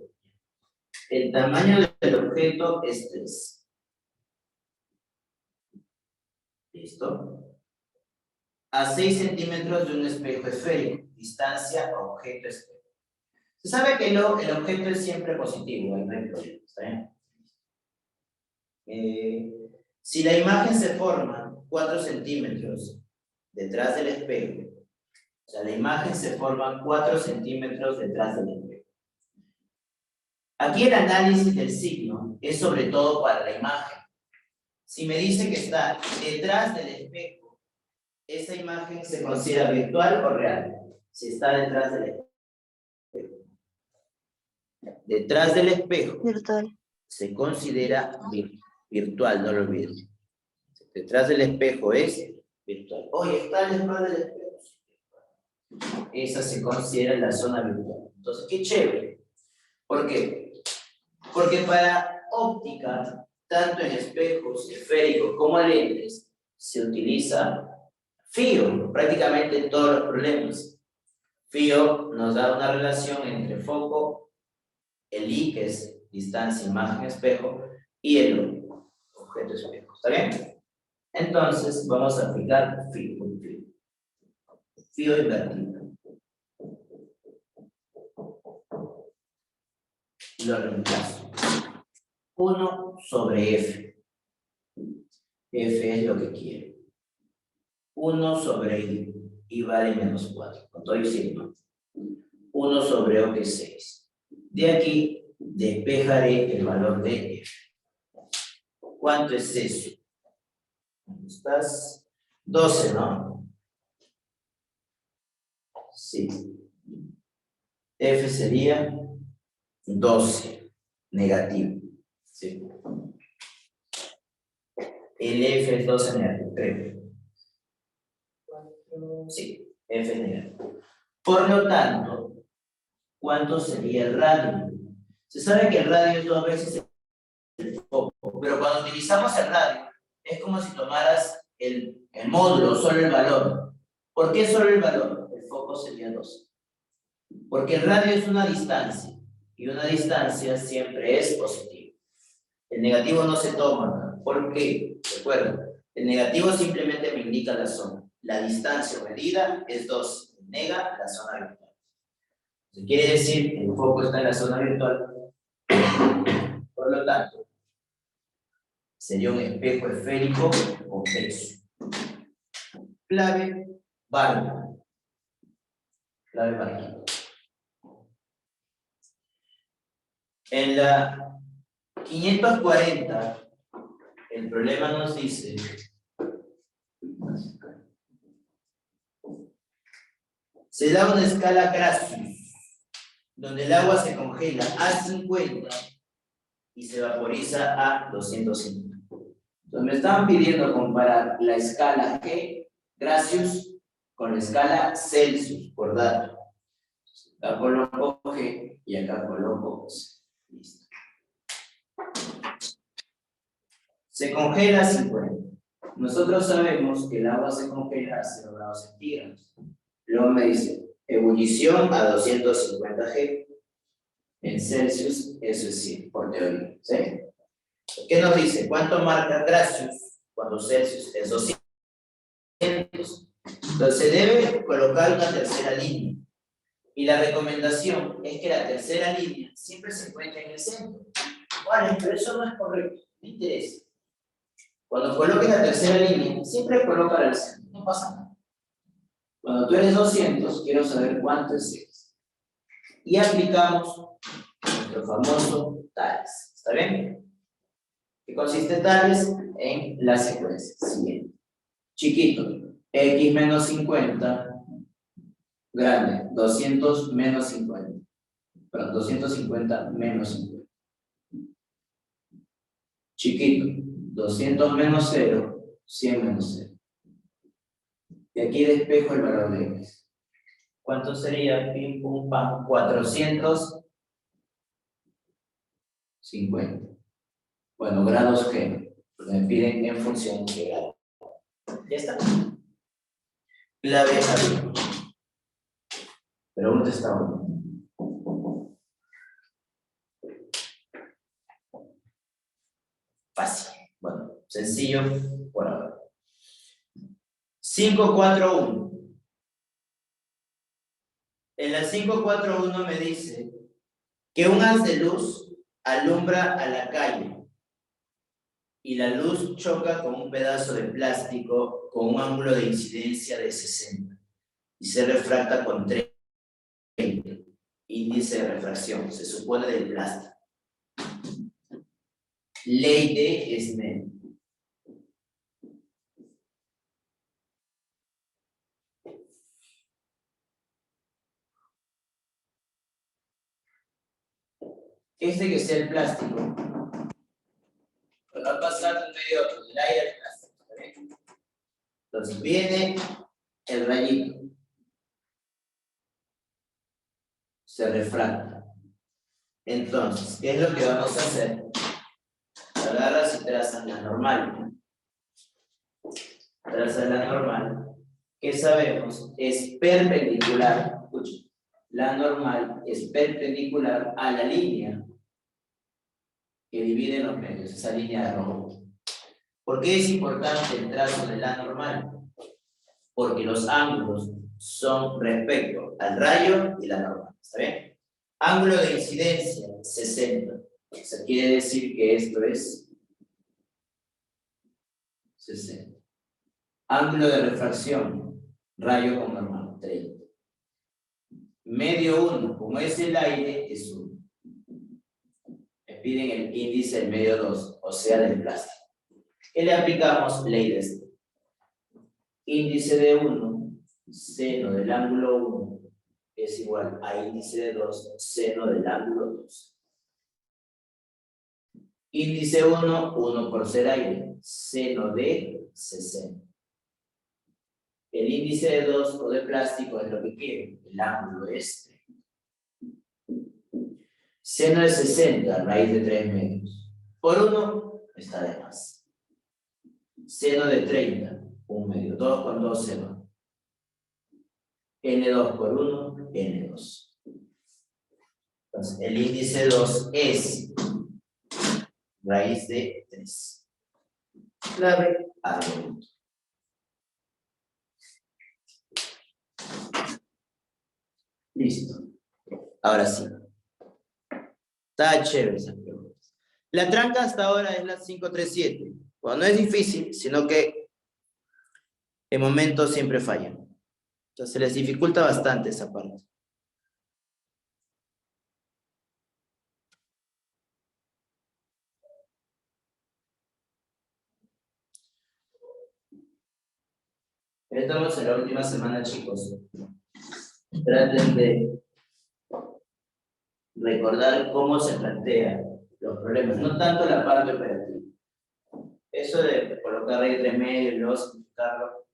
El tamaño del objeto es 3. ¿Listo? A 6 centímetros de un espejo esférico, distancia objeto espejo. Se sabe que el objeto es siempre positivo, ahí no hay problema, ¿está bien? Si la imagen se forma 4 centímetros detrás del espejo, o sea, la imagen se forma 4 centímetros detrás del espejo. Aquí el análisis del signo es sobre todo para la imagen. Si me dice que está detrás del espejo, ¿esa imagen se considera virtual o real? Si está detrás del espejo. Detrás del espejo Virtual. se considera virtual, no lo olvides. Detrás del espejo es virtual. Oye, está detrás del espejo. Esa se considera la zona virtual. Entonces, qué chévere. ¿Por qué? Porque para óptica, tanto en espejos esféricos como lentes, se utiliza FIO, prácticamente en todos los problemas. FIO nos da una relación entre foco, el I, que es distancia, imagen, espejo, y el O, objeto espejo. ¿Está bien? Entonces, vamos a aplicar FIO. FIO invertido. Lo reemplazo. 1 sobre F. F es lo que quiero. 1 sobre I. I vale menos 4. Con todo el signo. 1 sobre O, que es 6. De aquí despejaré el valor de F. ¿Cuánto es eso? ¿Dónde estás? 12, ¿no? Sí. F sería 12. Negativo. Sí. El F es 12 negativo, creo. Sí, F es negativo. Por lo tanto, ¿cuánto sería el radio? Se sabe que el radio dos veces es el foco, pero cuando utilizamos el radio, es como si tomaras el módulo, solo el valor. ¿Por qué solo el valor? El foco sería 12. Porque el radio es una distancia, y una distancia siempre es positiva. El negativo no se toma. ¿Por qué? Recuerda, el negativo simplemente me indica la zona. La distancia medida es 12. Nega la zona virtual. Quiere decir que el foco está en la zona virtual. Por lo tanto, sería un espejo esférico convexo. Clave barra. Clave barra. En la 540, el problema nos dice se da una escala Celsius, donde el agua se congela a 50 y se vaporiza a 250. Entonces me estaban pidiendo comparar la escala G, Celsius, con la escala Celsius, por dato. Acá coloco G y acá coloco C. Listo. Se congela a 50. Nosotros sabemos que el agua se congela a 0 grados centígrados. Luego me dice, ebullición a 250 G. En Celsius, eso es 100, por teoría. ¿Sí? ¿Qué nos dice? ¿Cuánto marca Celsius cuando Celsius es 200? Entonces se debe colocar una tercera línea. Y la recomendación es que la tercera línea siempre se encuentre en el centro. Vale, pero eso no es correcto. Me interesa. Cuando coloques la tercera línea, siempre colócala al centro. No pasa nada. Cuando tú eres 200, quiero saber cuánto es X. Y aplicamos nuestro famoso tales. ¿Está bien? ¿Qué consiste tales? En la secuencia siguiente. Chiquito, X menos 50. Grande, 200 menos 50. Perdón, 250 menos 50. Chiquito, 200 menos 0, 100 menos 0. Y aquí despejo el valor de X. ¿Cuánto sería? Pim, pum, pam, 450. Bueno, grados G. Me piden en función de grado. Ya está. Clave arriba. Pregunta está bueno. Fácil. Bueno, sencillo por ahora. 541. En la 541 me dice que un haz de luz alumbra a la calle y la luz choca con un pedazo de plástico con un ángulo de incidencia de 60 y se refracta con 30. Índice de refracción, se supone del plástico. Ley de Snell. Que sea el plástico, va a pasar de un medio a otro, del aire al plástico. ¿Bien? Entonces viene el rayito, se refracta. Entonces, ¿qué es lo que vamos a hacer? Agarras y trazas la normal. Trazas la normal, que sabemos es perpendicular. Escuchen, la normal es perpendicular a la línea que divide los medios, esa línea de rojo. ¿Por qué es importante el trazo de la normal? Porque los ángulos son respecto al rayo y la normal. ¿Está bien? Ángulo de incidencia, 60. O sea, quiere decir que esto es 60. Ángulo de refracción, rayo con normal, 30. Medio 1, como es el aire, es 1. Me piden el índice del medio 2, o sea, del plástico. ¿Qué le aplicamos? Ley de Snell. Índice de 1, seno del ángulo 1, es igual a índice de 2, seno del ángulo 2. Índice 1, 1 por ser aire, seno de 60. El índice de 2 o de plástico es lo que quiere, el ángulo es 30. Seno de 60, raíz de 3 medios. Por 1 está de más. Seno de 30, 1 medio. 2 con 2 se va. N2 por 1, N2. Entonces, el índice 2 es raíz de 3. Clave, argumento. Listo. Ahora sí. Está chévere esas preguntas. La tranca hasta ahora es la 537. Bueno, no es difícil, sino que en momentos siempre fallan. Entonces les dificulta bastante esa parte. Estamos en la última semana, chicos. Traten de recordar cómo se plantean los problemas, no tanto la parte operativa. Eso de colocar ahí 3 medios y luego simplificarlo,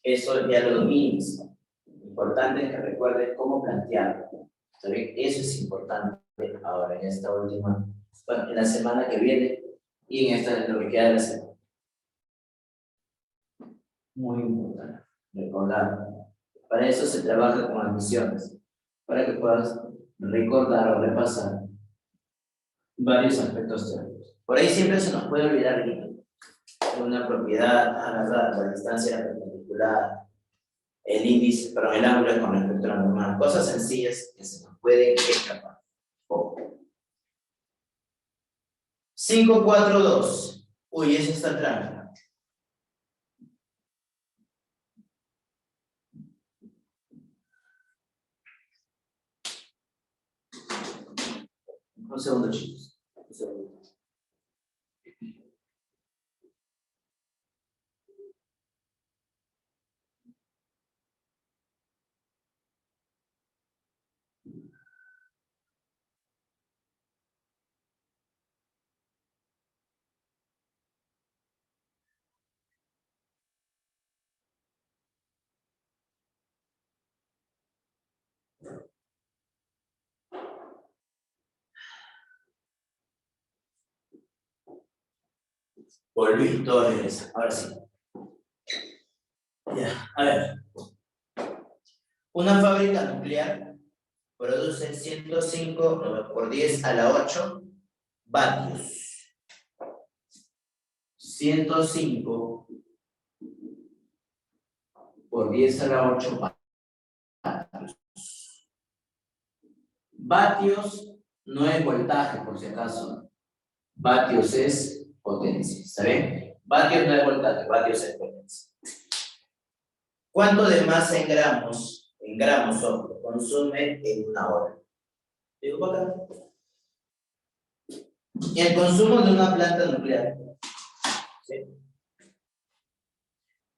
eso ya lo dominas. Lo importante es que recuerdes cómo plantearlo. ¿Saben? Eso es importante ahora, en esta última, bueno, en la semana que viene y en esta, en lo que queda de la semana. Muy importante, recordar. Para eso se trabaja con admisiones, para que puedas recordar o repasar varios aspectos teóricos. Por ahí siempre se nos puede olvidar una propiedad, la distancia perpendicular, el índice, pero el ángulo es con respecto a la normal. Cosas sencillas que se nos pueden escapar. 542. Uy, esa está tranca. Un segundo, chicos. Un segundo. Volví, todo regresa. Ahora sí. Ya, a ver. Una fábrica nuclear produce 105 por 10 a la 8 vatios. 105 por 10 a la 8 vatios. Vatios no es voltaje, por si acaso. Vatios es potencia, ¿está bien? Vatios no es voltaje, vatios es potencia. ¿Cuánto de masa en gramos ojo, consume en una hora? Digo para acá. El consumo de una planta nuclear. ¿Sí?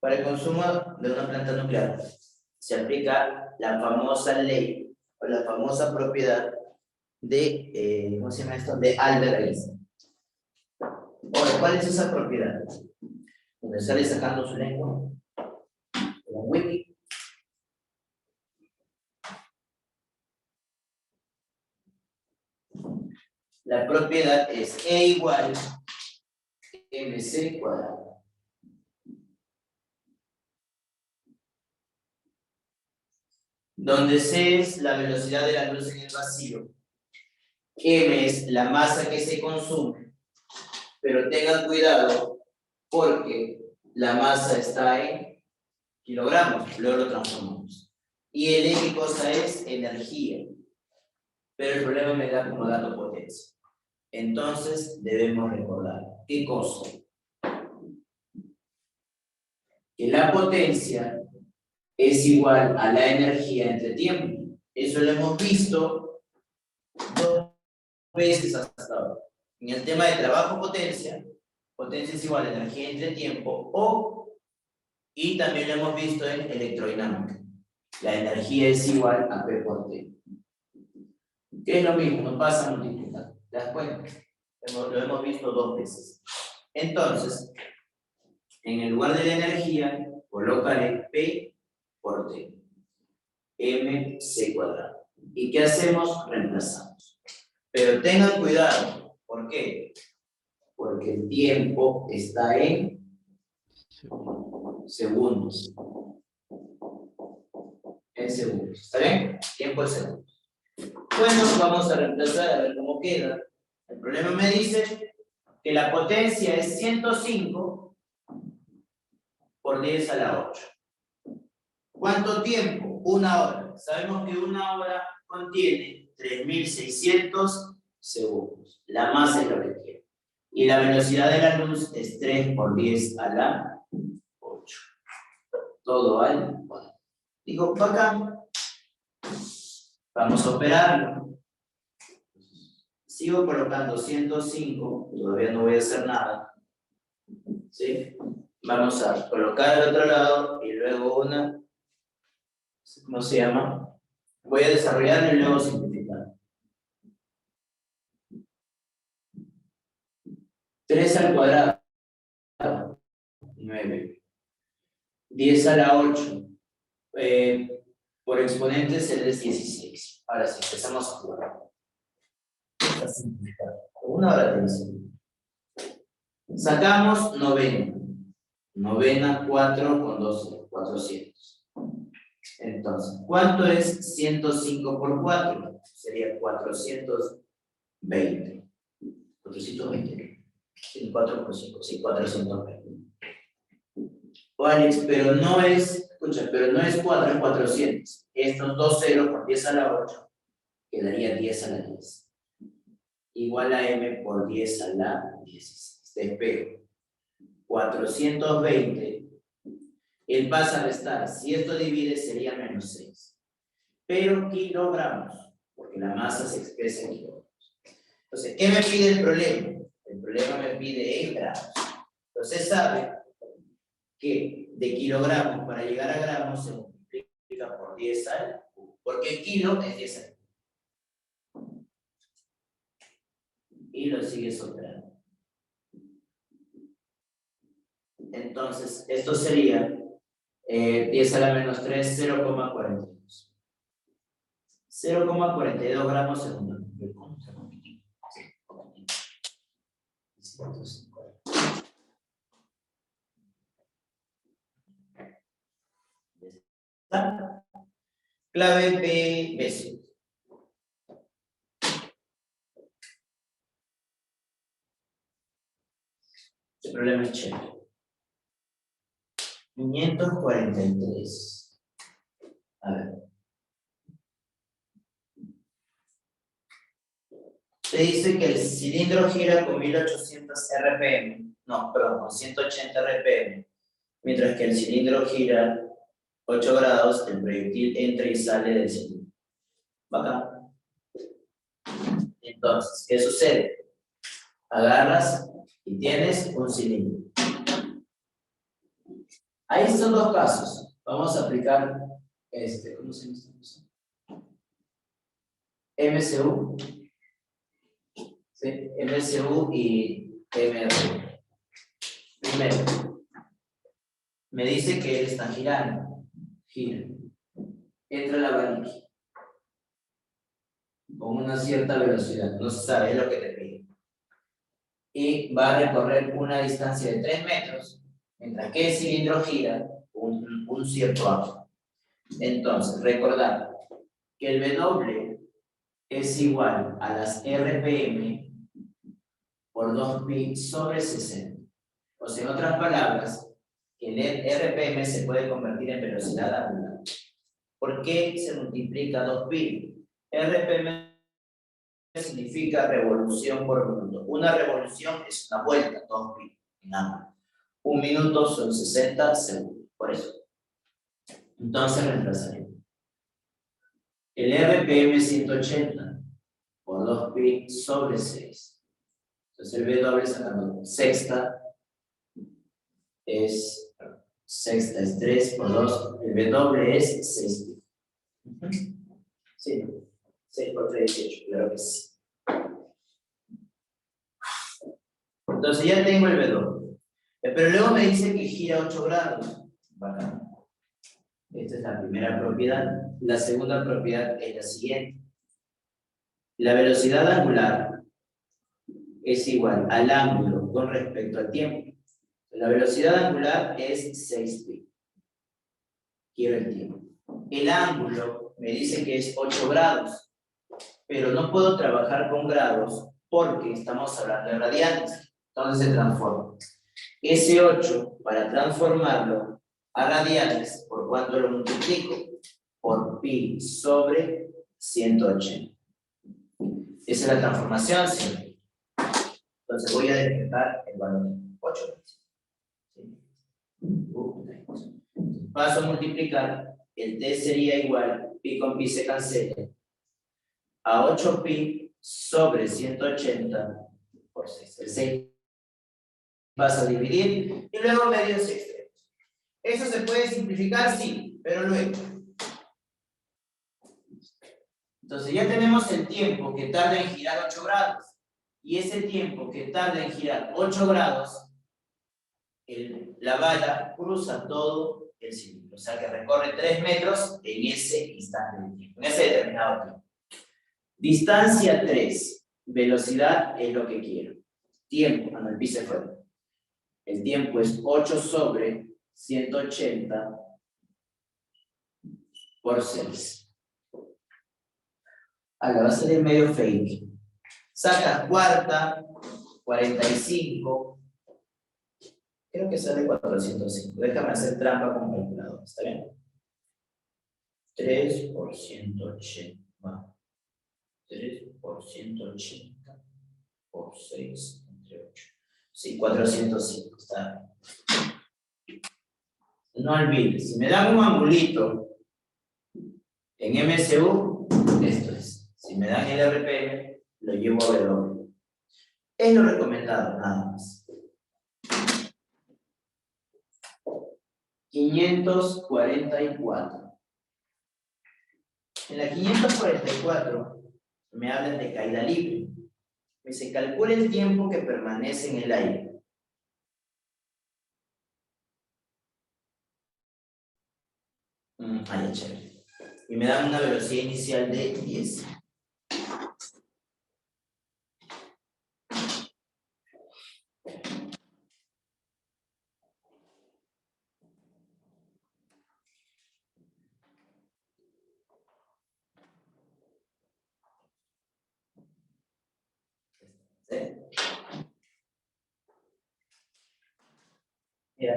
Para el consumo de una planta nuclear se aplica la famosa ley o la famosa propiedad de, ¿cómo se llama esto? De Albert Einstein. Ahora, ¿cuál es esa propiedad? Donde sale sacando su lengua. La wiki. La propiedad es E igual mc cuadrado. Donde C es la velocidad de la luz en el vacío. M es la masa que se consume. Pero tengan cuidado porque la masa está en kilogramos, luego lo transformamos. Y el E, ¿qué cosa es? Energía. Pero el problema me da como dato potencia. Entonces debemos recordar, ¿qué cosa? Que la potencia es igual a la energía entre tiempo. Eso lo hemos visto 2 veces hasta ahora. En el tema de trabajo-potencia, potencia es igual a energía entre tiempo, y también lo hemos visto en electrodinámica. La energía es igual a P por T. Que es lo mismo, no pasa a multiplicar. ¿Te das cuenta? Lo hemos visto 2 veces. Entonces, en el lugar de la energía, colócale P por T. mc cuadrado. ¿Y qué hacemos? Reemplazamos. Pero tengan cuidado. ¿Por qué? Porque el tiempo está en segundos. En segundos. ¿Está bien? Tiempo en segundos. Bueno, vamos a reemplazar a ver cómo queda. El problema me dice que la potencia es 105 por 10 a la 8. ¿Cuánto tiempo? 1 hora. Sabemos que 1 hora contiene 3600 segundos. La masa es lo que quiere. Y la velocidad de la luz es 3 por 10 a la 8. Todo al cuadrado. Digo, bacán. Vamos a operarlo. Sigo colocando 105. Todavía no voy a hacer nada. ¿Sí? Vamos a colocar al otro lado y luego una. ¿Cómo se llama? Voy a desarrollarlo y luego simplificar. 3 al cuadrado. 9. 10 a la 8. Por exponentes es 16. Ahora sí, empezamos a jugar. A simplificar. 1 hora de sacamos novena. Novena 4 con 12. 400. Entonces, ¿cuánto es 105 por 4? Sería 420. 420. 4 por 5. Sí, 420. Alex, pero no es, escucha, pero no es 4, es 400. Estos 2 ceros por 10 a la 8 quedaría 10 a la 10. Igual a m por 10 a la 16. Te espero. 420. El pasa a restar. Si esto divide sería menos 6. Pero kilogramos, porque la masa se expresa en kilogramos. Entonces, ¿qué me pide el problema? El problema me pide en gramos. Entonces, sabe que de kilogramos para llegar a gramos se multiplica por 10 al cubo. Porque kilo es 10 al cubo. Y lo sigues operando. Entonces, esto sería 10 a la menos 3, 0,42. 0,42 gramos segundo. Clave B, beso. Este problema es chévere. 543. A ver. Te dice que el cilindro gira con 1800 RPM. No, perdón, con 180 RPM. Mientras que el cilindro gira 8 grados, el proyectil entra y sale del cilindro. Bacán. Entonces, ¿qué sucede? Agarras y tienes un cilindro. Ahí son dos casos. Vamos a aplicar ¿cómo se llama esta cosa? MCU. ¿Sí? MCU y MRU. Primero, me dice que él está girando. Gira. Entra el abanico con una cierta velocidad. No se sabe, es lo que te pide. Y va a recorrer una distancia de 3 metros, mientras que el cilindro gira un cierto ángulo. Entonces, recordad que el W es igual a las RPM por 2pi sobre 60. O sea, en otras palabras, que el RPM se puede convertir en velocidad angular. ¿Por qué se multiplica 2pi? RPM significa revolución por minuto. Una revolución es una vuelta, 2pi en ángulo. Un minuto son 60 segundos, por eso. Entonces reemplazaremos. El RPM 180 por 2pi sobre 6. Entonces el W sacando sexta es 3 por 2. El W es 6pi. Sí, 6 por 3, 18, claro que sí. Entonces ya tengo el W. Pero luego me dice que gira 8 grados. Bacán. Esta es la primera propiedad. La segunda propiedad es la siguiente. La velocidad angular es igual al ángulo con respecto al tiempo. La velocidad angular es 6pi. Quiero el tiempo. El ángulo me dice que es 8 grados. Pero no puedo trabajar con grados porque estamos hablando de radianes. Entonces se transforma. Ese 8, para transformarlo a radianes, ¿por cuánto lo multiplico? Por pi sobre 180. Esa es la transformación, ¿sí? Entonces voy a despejar el valor de 8. ¿Sí? Paso a multiplicar, el t sería igual, pi con pi se cancela, a 8pi sobre 180 por 6. El 6 vas a dividir y luego medios extremos. ¿Eso se puede simplificar? Sí, pero luego. Entonces ya tenemos el tiempo que tarda en girar 8 grados. Y ese tiempo que tarda en girar 8 grados, la bala cruza todo el cilindro. O sea que recorre 3 metros en ese instante de tiempo, en ese determinado tiempo. Distancia 3. Velocidad es lo que quiero. Tiempo, cuando el pi se fue. El tiempo es 8 sobre 180 por 6. Ahora va a salir medio fake. Saca cuarta, 45. Creo que sale 405. Déjame hacer trampa con calculador. ¿Está bien? 3 por 180. 3 por 180 por 6 entre 8. Sí, 405. Está bien. No olvides, si me dan un angulito en MSU, esto es. Si me dan el RPM, lo llevo a W. Es lo recomendado, nada más. 544. En la 544 me hablan de caída libre. Me dice, calcula el tiempo que permanece en el aire. Ahí, chévere. Y me dan una velocidad inicial de 10. ¿Sí? Mira.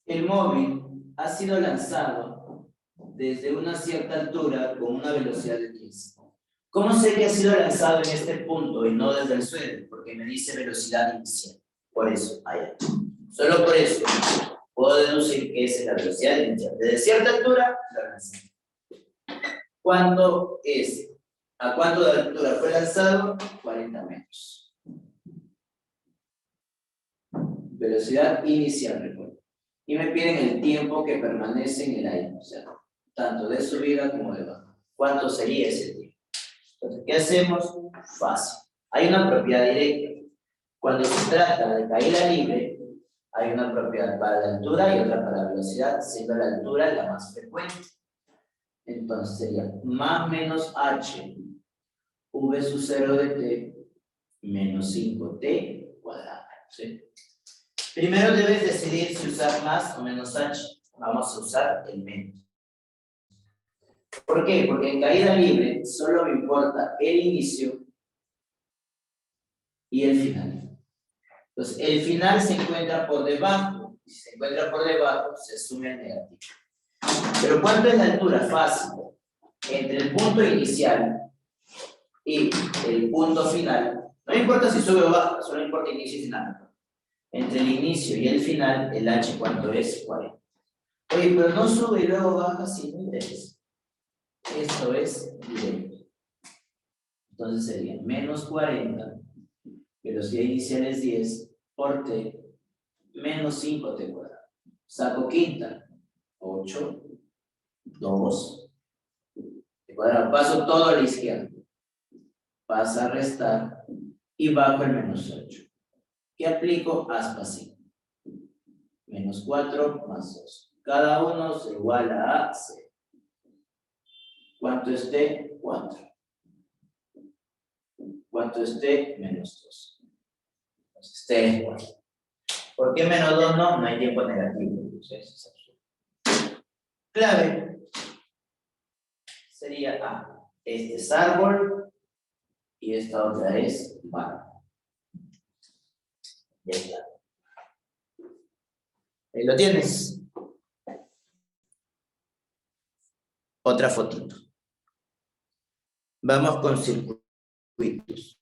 el móvil ha sido lanzado desde una cierta altura con una velocidad de 10. ¿Cómo sé que ha sido lanzado en este punto y no desde el suelo? Porque me dice velocidad inicial. Por eso, allá. Solo por eso puedo deducir que esa es la velocidad inicial. Desde cierta altura, la lancé. ¿Cuánto es? ¿A cuánto de altura fue lanzado? 40 metros. Velocidad inicial, recuerdo. Y me piden el tiempo que permanece en el aire. O sea, tanto de subida como de bajada. ¿Cuánto sería ese tiempo? Entonces, ¿qué hacemos? Fácil. Hay una propiedad directa. Cuando se trata de caída libre, hay una propiedad para la altura y otra para la velocidad, siendo la altura la más frecuente. Entonces sería más menos h, v sub 0 de t, menos 5t cuadrado. ¿Sí? Primero debes decidir si usar más o menos h. Vamos a usar el menos. ¿Por qué? Porque en caída libre solo me importa el inicio y el final. Entonces, el final se encuentra por debajo. Y si se encuentra por debajo, se suma el negativo. Pero ¿cuánto es la altura? Fácil. Entre el punto inicial y el punto final. No importa si sube o baja, solo importa inicio y final. Entre el inicio y el final, el h, ¿cuánto es? 40. Oye, pero no sube y luego baja sin interés. Esto es directo. Entonces sería menos 40, velocidad inicial es 10, por t, menos 5t cuadrado. Saco quinta, 8, 2, t cuadrado. Paso todo a la izquierda. Pasa a restar y bajo el menos 8. ¿Qué aplico? Aspa 5. Menos 4 más 2. Cada uno se iguala a 0. ¿Cuánto es t? 4. ¿Cuánto es t? Menos 2. Entonces t es 4. ¿Por qué menos 2 no? No hay tiempo negativo. Entonces es absurdo. Clave sería A. Este es árbol y esta otra es barra. Ya está. Ahí lo tienes. Otra fotito. Vamos con circuitos.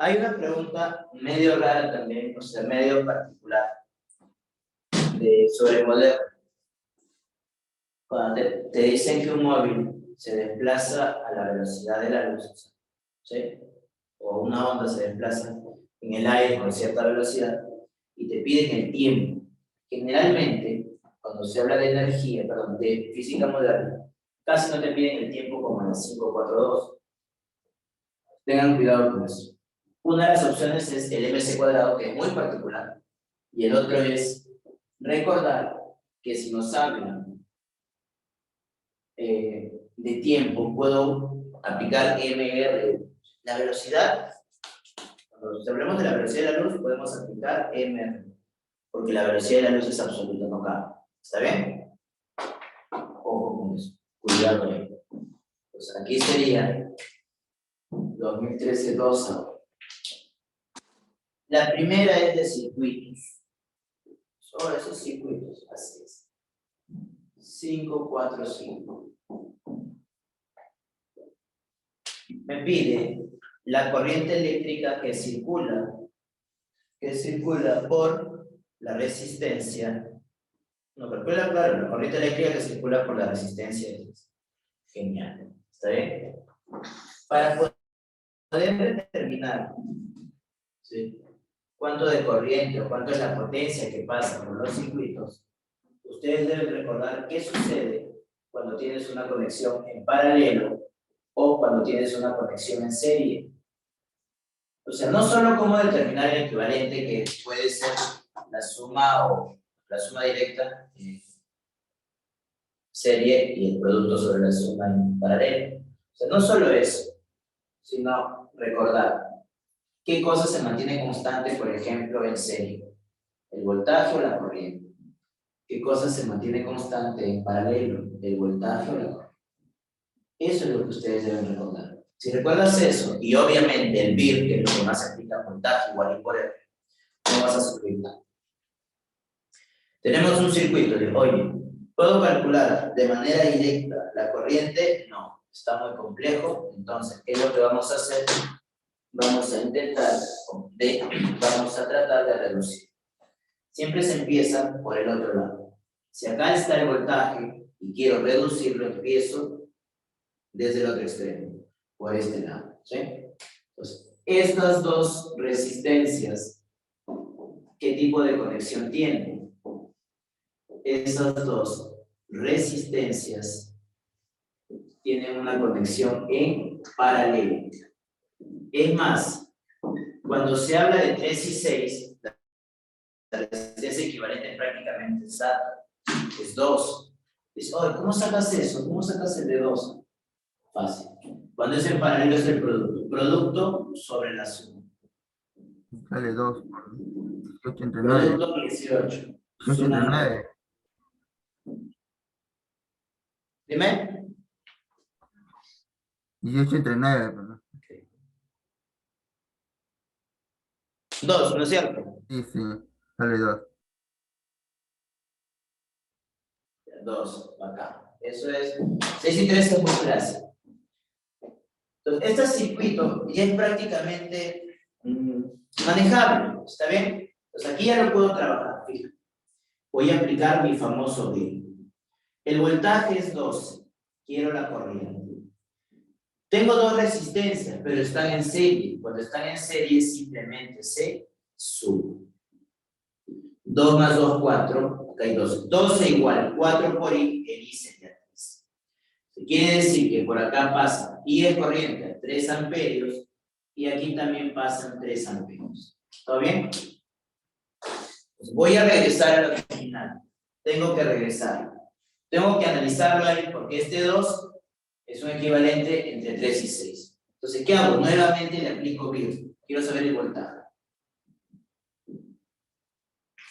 Hay una pregunta medio rara también, o sea, medio particular, sobre modelo. Cuando te dicen que un móvil se desplaza a la velocidad de la luz, ¿sí? O una onda se desplaza en el aire con cierta velocidad, y te piden el tiempo. Generalmente, cuando se habla de energía, perdón, de física moderna, casi no te piden el tiempo como en la 542. Tengan cuidado con eso. Una de las opciones es el mc cuadrado, que es muy particular, y el otro es recordar que si nos hablan de tiempo, puedo aplicar mr. La velocidad, cuando hablamos de la velocidad de la luz, podemos aplicar mr, porque la velocidad de la luz es absoluta, no cambia. ¿Está bien? Ojo con eso, cuidado ahí. Pues aquí sería 2013 2 ahora. La primera es de circuitos. Son esos circuitos, así es. 5, 4, 5. Me pide la corriente eléctrica que circula por la resistencia. No, pero claro, la corriente eléctrica que circula por la resistencia es genial. ¿Está bien? Para poder determinar, ¿sí?, cuánto de corriente o cuánto es la potencia que pasa por los circuitos, ustedes deben recordar qué sucede cuando tienes una conexión en paralelo o cuando tienes una conexión en serie. O sea, no solo cómo determinar el equivalente, que puede ser la suma o la suma directa en serie y el producto sobre la suma en paralelo. O sea, no solo eso, sino recordar qué cosa se mantiene constante, por ejemplo, en serie. El voltaje o la corriente. ¿Qué cosa se mantiene constante en paralelo? El voltaje o la corriente. Eso es lo que ustedes deben recordar. Si recuerdas eso, y obviamente el BIR, que es lo que más se aplica a voltaje igual y por R, no vas a sufrir nada. Tenemos un circuito de, oye, ¿puedo calcular de manera directa la corriente? No, está muy complejo. Entonces, ¿qué es lo que vamos a hacer? Vamos a intentar, vamos a tratar de reducir. Siempre se empieza por el otro lado. Si acá está el voltaje y quiero reducirlo, empiezo desde el otro extremo, por este lado, ¿sí? Entonces, estas dos resistencias, ¿qué tipo de conexión tienen? Esas dos resistencias tienen una conexión en paralelo. Es más, cuando se habla de 3 y 6, la resistencia equivalente prácticamente es 2. Dice, oye, ¿cómo sacas eso? ¿Cómo sacas el de 2? Fácil. Cuando es en paralelo es el producto. Producto sobre la suma. Sale 2 por 18 entre 9. Producto 18. 18 entre Suma 9. Dime. 18 entre 9, perdón. 2, ¿no es cierto? Sí, sale 2. 2, acá. Eso es. 6 y 3 es muy clásico. Entonces, este circuito ya es prácticamente manejable, ¿está bien? Entonces, aquí ya lo puedo trabajar, fíjate. Voy a aplicar mi famoso B. El voltaje es 12. Quiero la corriente. Tengo dos resistencias, pero están en serie. Cuando están en serie, simplemente se suman. 2 más 2, 4. Acá hay 12. 12 igual 4 por I, el I sería 3. Quiere decir que por acá pasa I es corriente a 3 amperios y aquí también pasan 3 amperios. ¿Todo bien? Pues voy a regresar al original. Tengo que regresar. Tengo que analizarlo ahí porque este 2 es un equivalente entre 3 y 6. Entonces, ¿qué hago? Nuevamente le aplico BIR. Quiero saber el voltaje.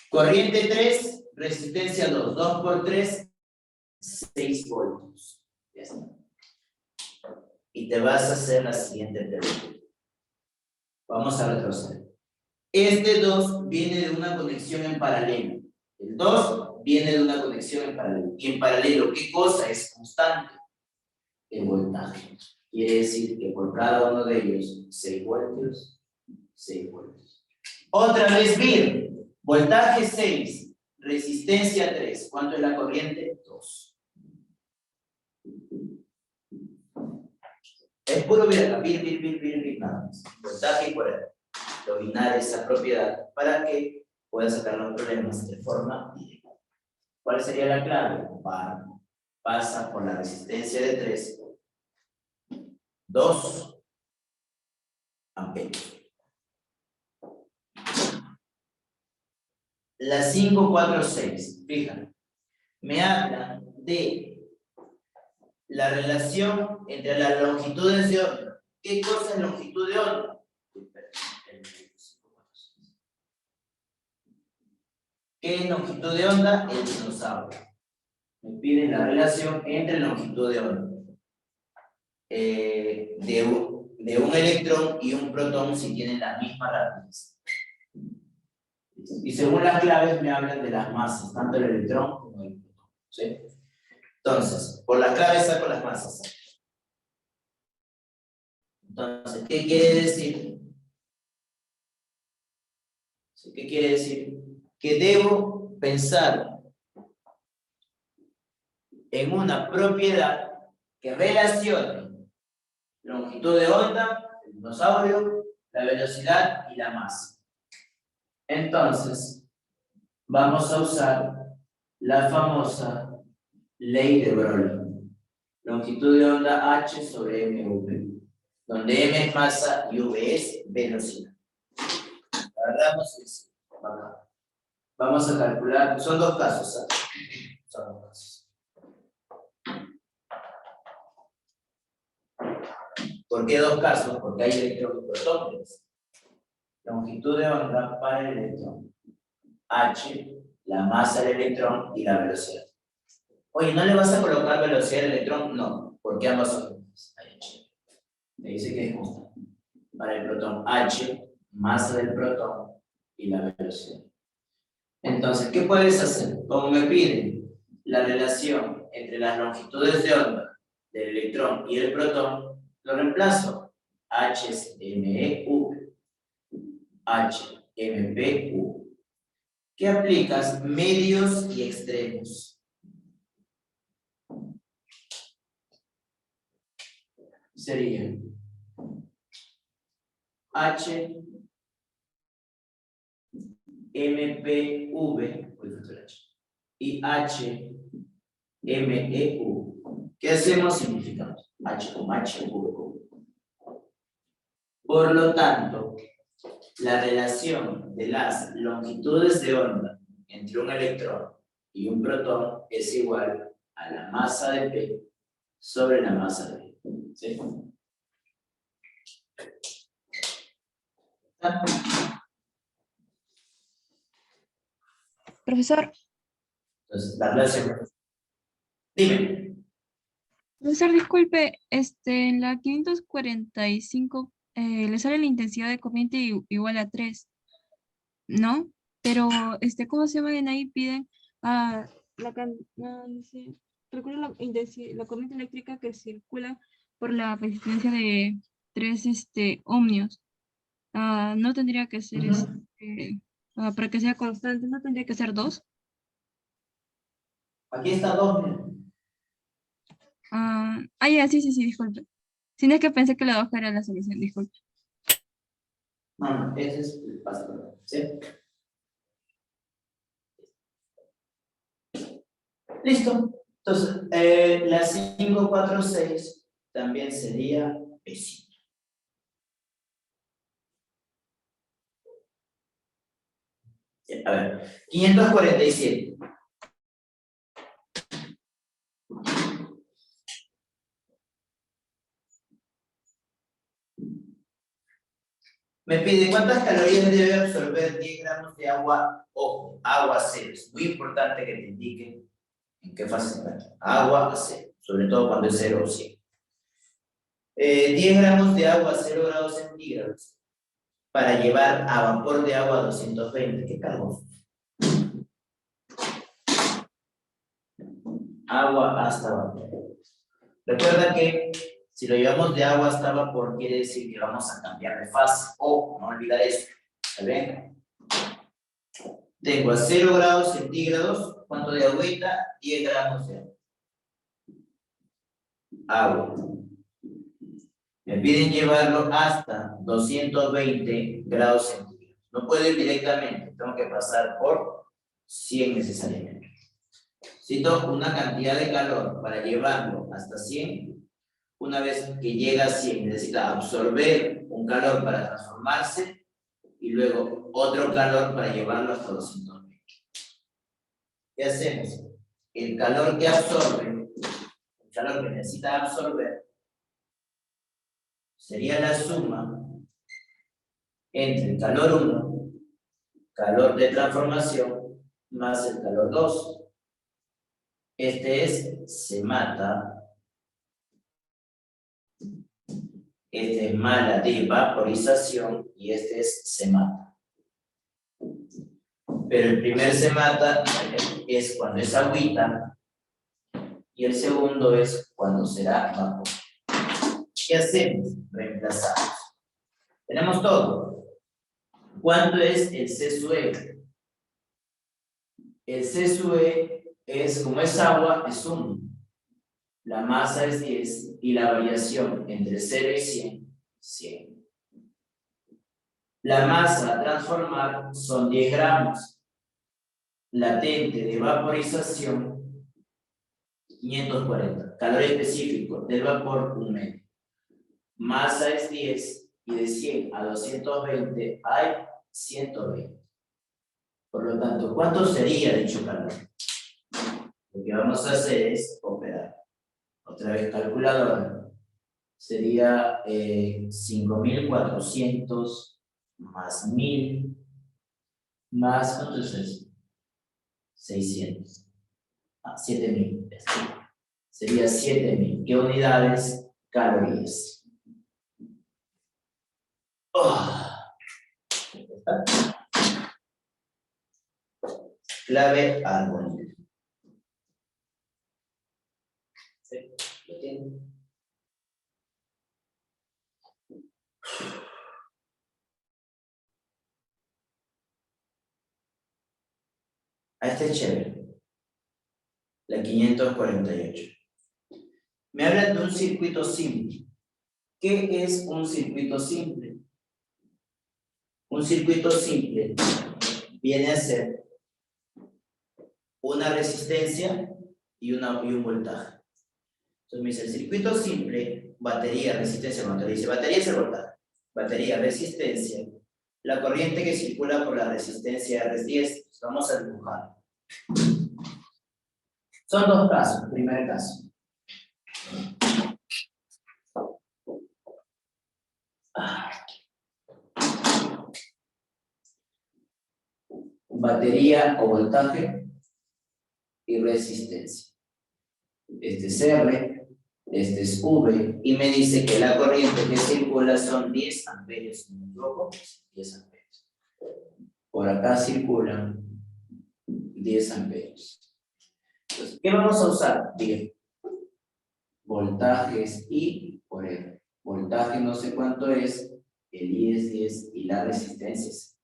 Corriente 3, resistencia 2. 2 por 3, 6 voltios. Ya está. Y te vas a hacer la siguiente pregunta. Vamos a retroceder. Este 2 viene de una conexión en paralelo. El 2 viene de una conexión en paralelo. Y en paralelo, ¿qué cosa es constante? El voltaje. Quiere decir que por cada uno de ellos, 6 voltios, 6 voltios. Otra vez BIR. Voltaje 6, resistencia 3. ¿Cuánto es la corriente? 2. Es puro BIR, nada más. Voltaje y corriente. Dominar esa propiedad para que puedas sacar los problemas de forma directa. ¿Cuál sería la clave? Pasa por la resistencia de 3, 2 amperios. La 546, fíjate, me hablan de la relación entre las longitudes de onda. ¿Qué cosa es longitud de onda? ¿Qué es longitud de onda? El dinosaurio. Me piden la relación entre longitud de onda de un electrón y un protón si tienen la misma rapidez. Y según las claves me hablan de las masas, tanto el electrón como el protón. ¿Sí? Entonces, por las claves saco las masas. Entonces, ¿qué quiere decir? ¿Qué quiere decir? Que debo pensar en una propiedad que relacione longitud de onda, el dinosaurio, la velocidad y la masa. Entonces, vamos a usar la famosa ley de Broglie. Longitud de onda h sobre mv, donde m es masa y v es velocidad. Agarramos eso. Vamos a calcular, son dos casos, ¿sabes? Son dos casos. ¿Por qué dos casos? Porque hay electrones y protones. Longitud de onda para el electrón. H, la masa del electrón y la velocidad. Oye, ¿no le vas a colocar velocidad al electrón? No, porque ambas son iguales. Me dice que es constante. Para el protón H, masa del protón y la velocidad. Entonces, ¿qué puedes hacer? Como me piden la relación entre las longitudes de onda del electrón y el protón, lo reemplazo. H es MEU. H, MPU. ¿Qué aplicas? Medios y extremos. Sería H, MPV, y H, MEU. ¿Qué hacemos? Simplificamos. H con H, V. Por lo tanto, la relación de las longitudes de onda entre un electrón y un protón es igual a la masa de P sobre la masa de B. ¿Sí? Profesor, Entonces, la relación. Dime. profesor, disculpe, en la 545 le sale la intensidad de corriente igual a 3, ¿no? Pero, ¿cómo se llama? En ahí piden no sé, calcula la intensidad, la corriente eléctrica que circula por la resistencia de 3 ohmios. No tendría que ser, para que sea constante, no tendría que ser 2. Aquí está 2. Ya, sí, disculpe. Si no es que pensé que la hoja era la solución, disculpe. No, ese es el paso. ¿Sí? Listo. Entonces, la 546 también sería P5. A ver, 547. Me pide cuántas calorías debe absorber 10 gramos de agua. Ojo, agua a cero. Es muy importante que te indiquen en qué fase se encuentra. Agua a cero, sobre todo cuando es 0 o 100. 10 gramos de agua a 0 grados centígrados para llevar a vapor de agua a 220. ¿Qué cargos? Agua hasta vapor. Recuerda que si lo llevamos de agua hasta vapor, quiere decir que vamos a cambiar de fase. O, no olvidar eso. ¿Está bien? Tengo a 0 grados centígrados. ¿Cuánto de agüita? 10 gramos de agua. Me piden llevarlo hasta 220 grados centígrados. No puedo ir directamente. Tengo que pasar por 100 necesariamente. Necesito una cantidad de calor para llevarlo hasta 100. Una vez que llega a 100, necesita absorber un calor para transformarse y luego otro calor para llevarlo hasta 220. ¿Qué hacemos? El calor que absorbe, el calor que necesita absorber, sería la suma entre el calor 1, calor de transformación, más el calor 2. Este es se mata. Este es mala de vaporización y este es se mata. Pero el primer se mata es cuando es agüita y el segundo es cuando será vapor. ¿Qué hacemos? Reemplazamos. Tenemos todo. ¿Cuánto es el C sub E? El C sub E es, como es agua, es 1. La masa es 10 y la variación entre 0 y 100, 100. La masa a transformar son 10 gramos. Latente de vaporización, 540. Calor específico del vapor, 1 medio. Masa es 10 y de 100 a 220 hay 120. Por lo tanto, ¿cuánto sería dicho calor? Lo que vamos a hacer es operar. Otra vez calculadora. Sería 5.400 más 1.000 más, ¿cuánto es eso? 600. 7.000. Sería 7.000. ¿Qué unidades? Calorías. Clave árbol. ¿Sí? ¿Lo tienen? A este es chévere. La 548. Me hablan de un circuito simple. ¿Qué es un circuito simple? Un circuito simple viene a ser una resistencia y un voltaje. Entonces me dice el circuito simple, batería, resistencia, batería. Dice batería es el voltaje. Batería, resistencia. La corriente que circula por la resistencia R10. Vamos a dibujar. Son dos casos. Primer caso. Batería o voltaje y resistencia. Este es R, este es V, y me dice que la corriente que circula son 10 amperios, no me equivoco, 10 amperios. Por acá circulan 10 amperios. Entonces, ¿qué vamos a usar? Bien. Voltajes I por R. Voltaje no sé cuánto es, el I es 10 y la resistencia es.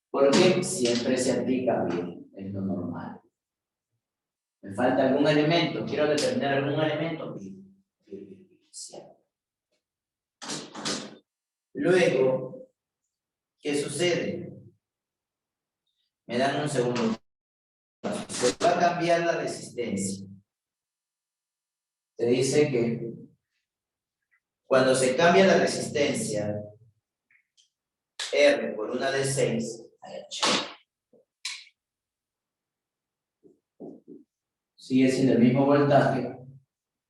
Porque siempre se aplica bien, es lo normal. ¿Me falta algún elemento? ¿Quiero determinar algún elemento? Bien. Luego, ¿qué sucede? Me dan un segundo. Se va a cambiar la resistencia. Se dice que cuando se cambia la resistencia, R por una de 6, sigue siendo el mismo voltaje,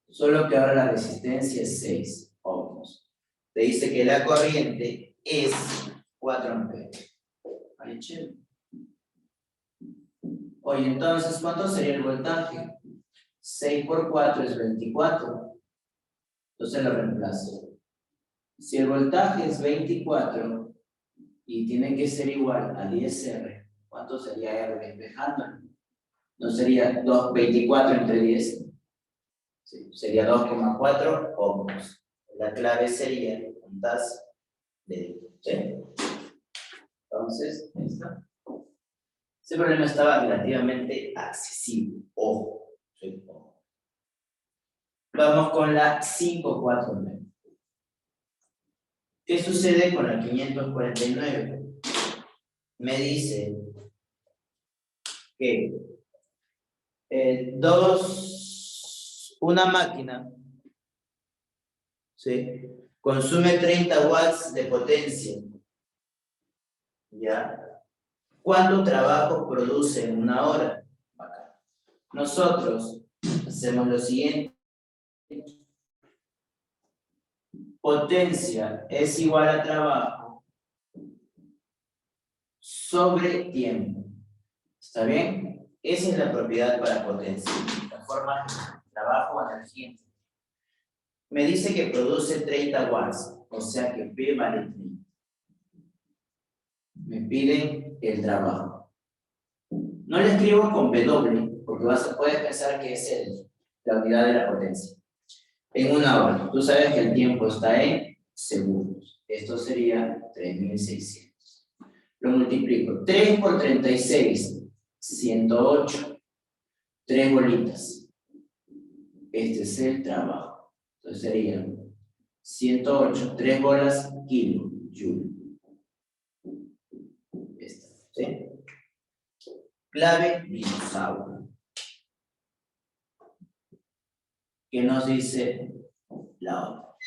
solo que ahora la resistencia es 6 ohms. Te dice que la corriente es 4 amperios. Ahí, chévere. Oye, entonces, ¿cuánto sería el voltaje? 6 por 4 es 24. Entonces lo reemplazo. Si el voltaje es 24 y tiene que ser igual a 10R, ¿cuánto sería R despejándolo? ¿No sería 24 entre 10? Sí, sería 2,4 ohms. La clave sería puntas de ¿sí? Entonces, ahí está. Ese problema estaba relativamente accesible. Ojo. ¿Sí? Ojo. Vamos con la 549. ¿Qué sucede con la 549? Me dice que una máquina, ¿sí?, consume 30 watts de potencia. ¿Ya? ¿Cuánto trabajo produce en una hora? Acá. Nosotros hacemos lo siguiente. Potencia es igual a trabajo sobre tiempo. ¿Está bien? Esa es la propiedad para potencia. La forma de trabajo o energía. Me dice que produce 30 watts, o sea que P vale 30. Me piden el trabajo. No le escribo con W, porque puedes pensar que es la unidad de la potencia. En una hora. Tú sabes que el tiempo está en segundos. Esto sería 3600. Lo multiplico. 3 por 36, 108. 3 bolitas. Este es el trabajo. Entonces sería 108, 3 bolas, kilo, joule. Esta, ¿sí? Clave dinosaurio. ¿Qué nos dice la otra?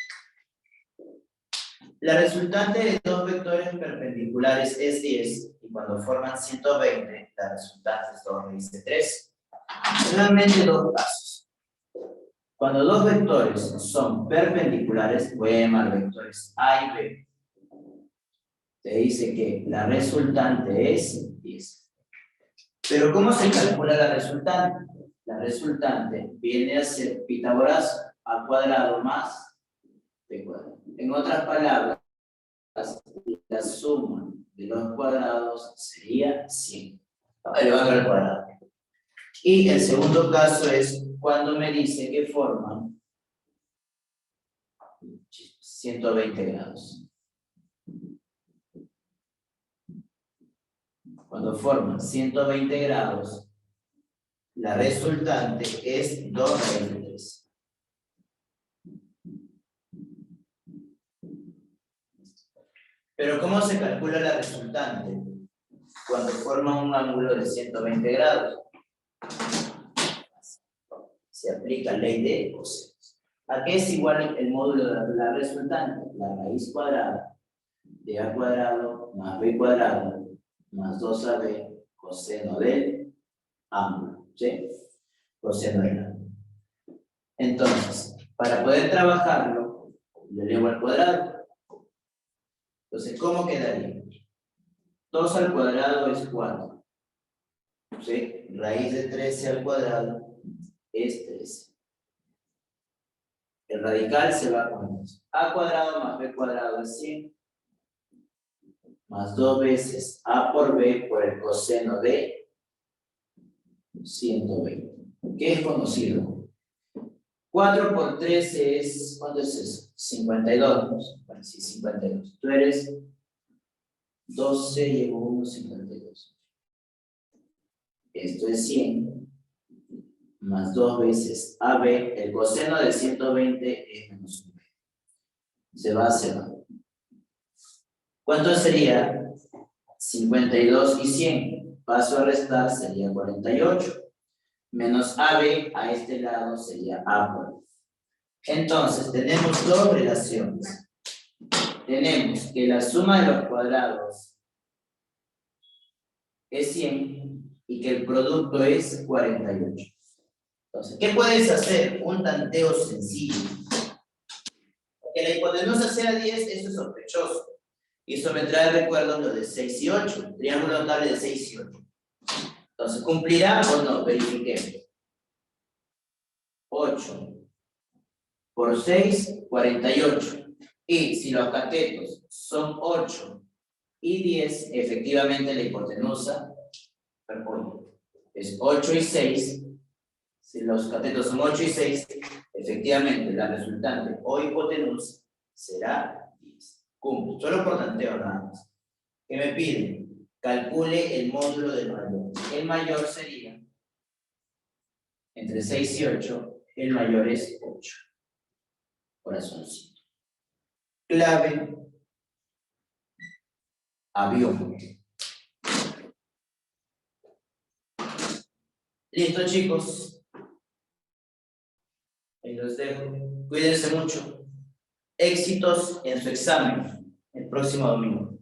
La resultante de dos vectores perpendiculares es 10 y cuando forman 120, la resultante es 2 raíz de 3. Realmente dos casos. Cuando dos vectores son perpendiculares, voy a llamar vectores A y B. Te dice que la resultante es 10. Pero ¿cómo se calcula la resultante? La resultante viene a ser Pitágoras A cuadrado más B cuadrado. En otras palabras, la suma de los cuadrados sería 100. Elevando al cuadrado. Y el segundo caso es cuando me dice que forman 120 grados. Cuando forman 120 grados, la resultante es 2 raíz de 3. Pero ¿cómo se calcula la resultante cuando forma un ángulo de 120 grados? Se aplica ley de cosenos. ¿A qué es igual el módulo de la resultante? La raíz cuadrada de a cuadrado más b cuadrado más 2ab coseno del ángulo. ¿Sí? Coseno del ángulo. Entonces, para poder trabajarlo, lo elevo al cuadrado. Entonces, ¿cómo quedaría? 2 al cuadrado es 4. ¿Sí? Raíz de 13 al cuadrado es 13. El radical se va con eso. A cuadrado más b cuadrado es 100. Más 2 veces a por b por el coseno de 120. ¿Qué es conocido? 4 por 13 es, ¿cuánto es eso? 52, ¿no? Bueno, sí, 52. Tú eres 12 llevo 1, 52. Esto es 100. Más 2 veces AB, el coseno de 120 es menos 1. Se va. ¿Cuánto sería? 52 y 100. Paso a restar, sería 48. Menos AB a este lado sería A por B. Entonces, tenemos dos relaciones. Tenemos que la suma de los cuadrados es 100 y que el producto es 48. Entonces, ¿qué puedes hacer? Un tanteo sencillo. Que la hipotenusa sea 10, eso es sospechoso. Y eso me trae recuerdos lo de 6 y 8. Triángulo notable de 6 y 8. Entonces, ¿cumplirá o no? Verifiquemos. 8 por 6, 48. Y si los catetos son 8 y 10, efectivamente la hipotenusa, perdón, es 8 y 6. Si los catetos son 8 y 6, efectivamente la resultante o hipotenusa será 10. Cumple, solo por tanteo nada más. ¿Qué me piden? Calcule el módulo del mayor. El mayor sería entre 6 y 8, el mayor es 8. Corazoncito. Clave. Avión. Listo, chicos. Ahí los dejo. Cuídense mucho. Éxitos en su examen el próximo domingo.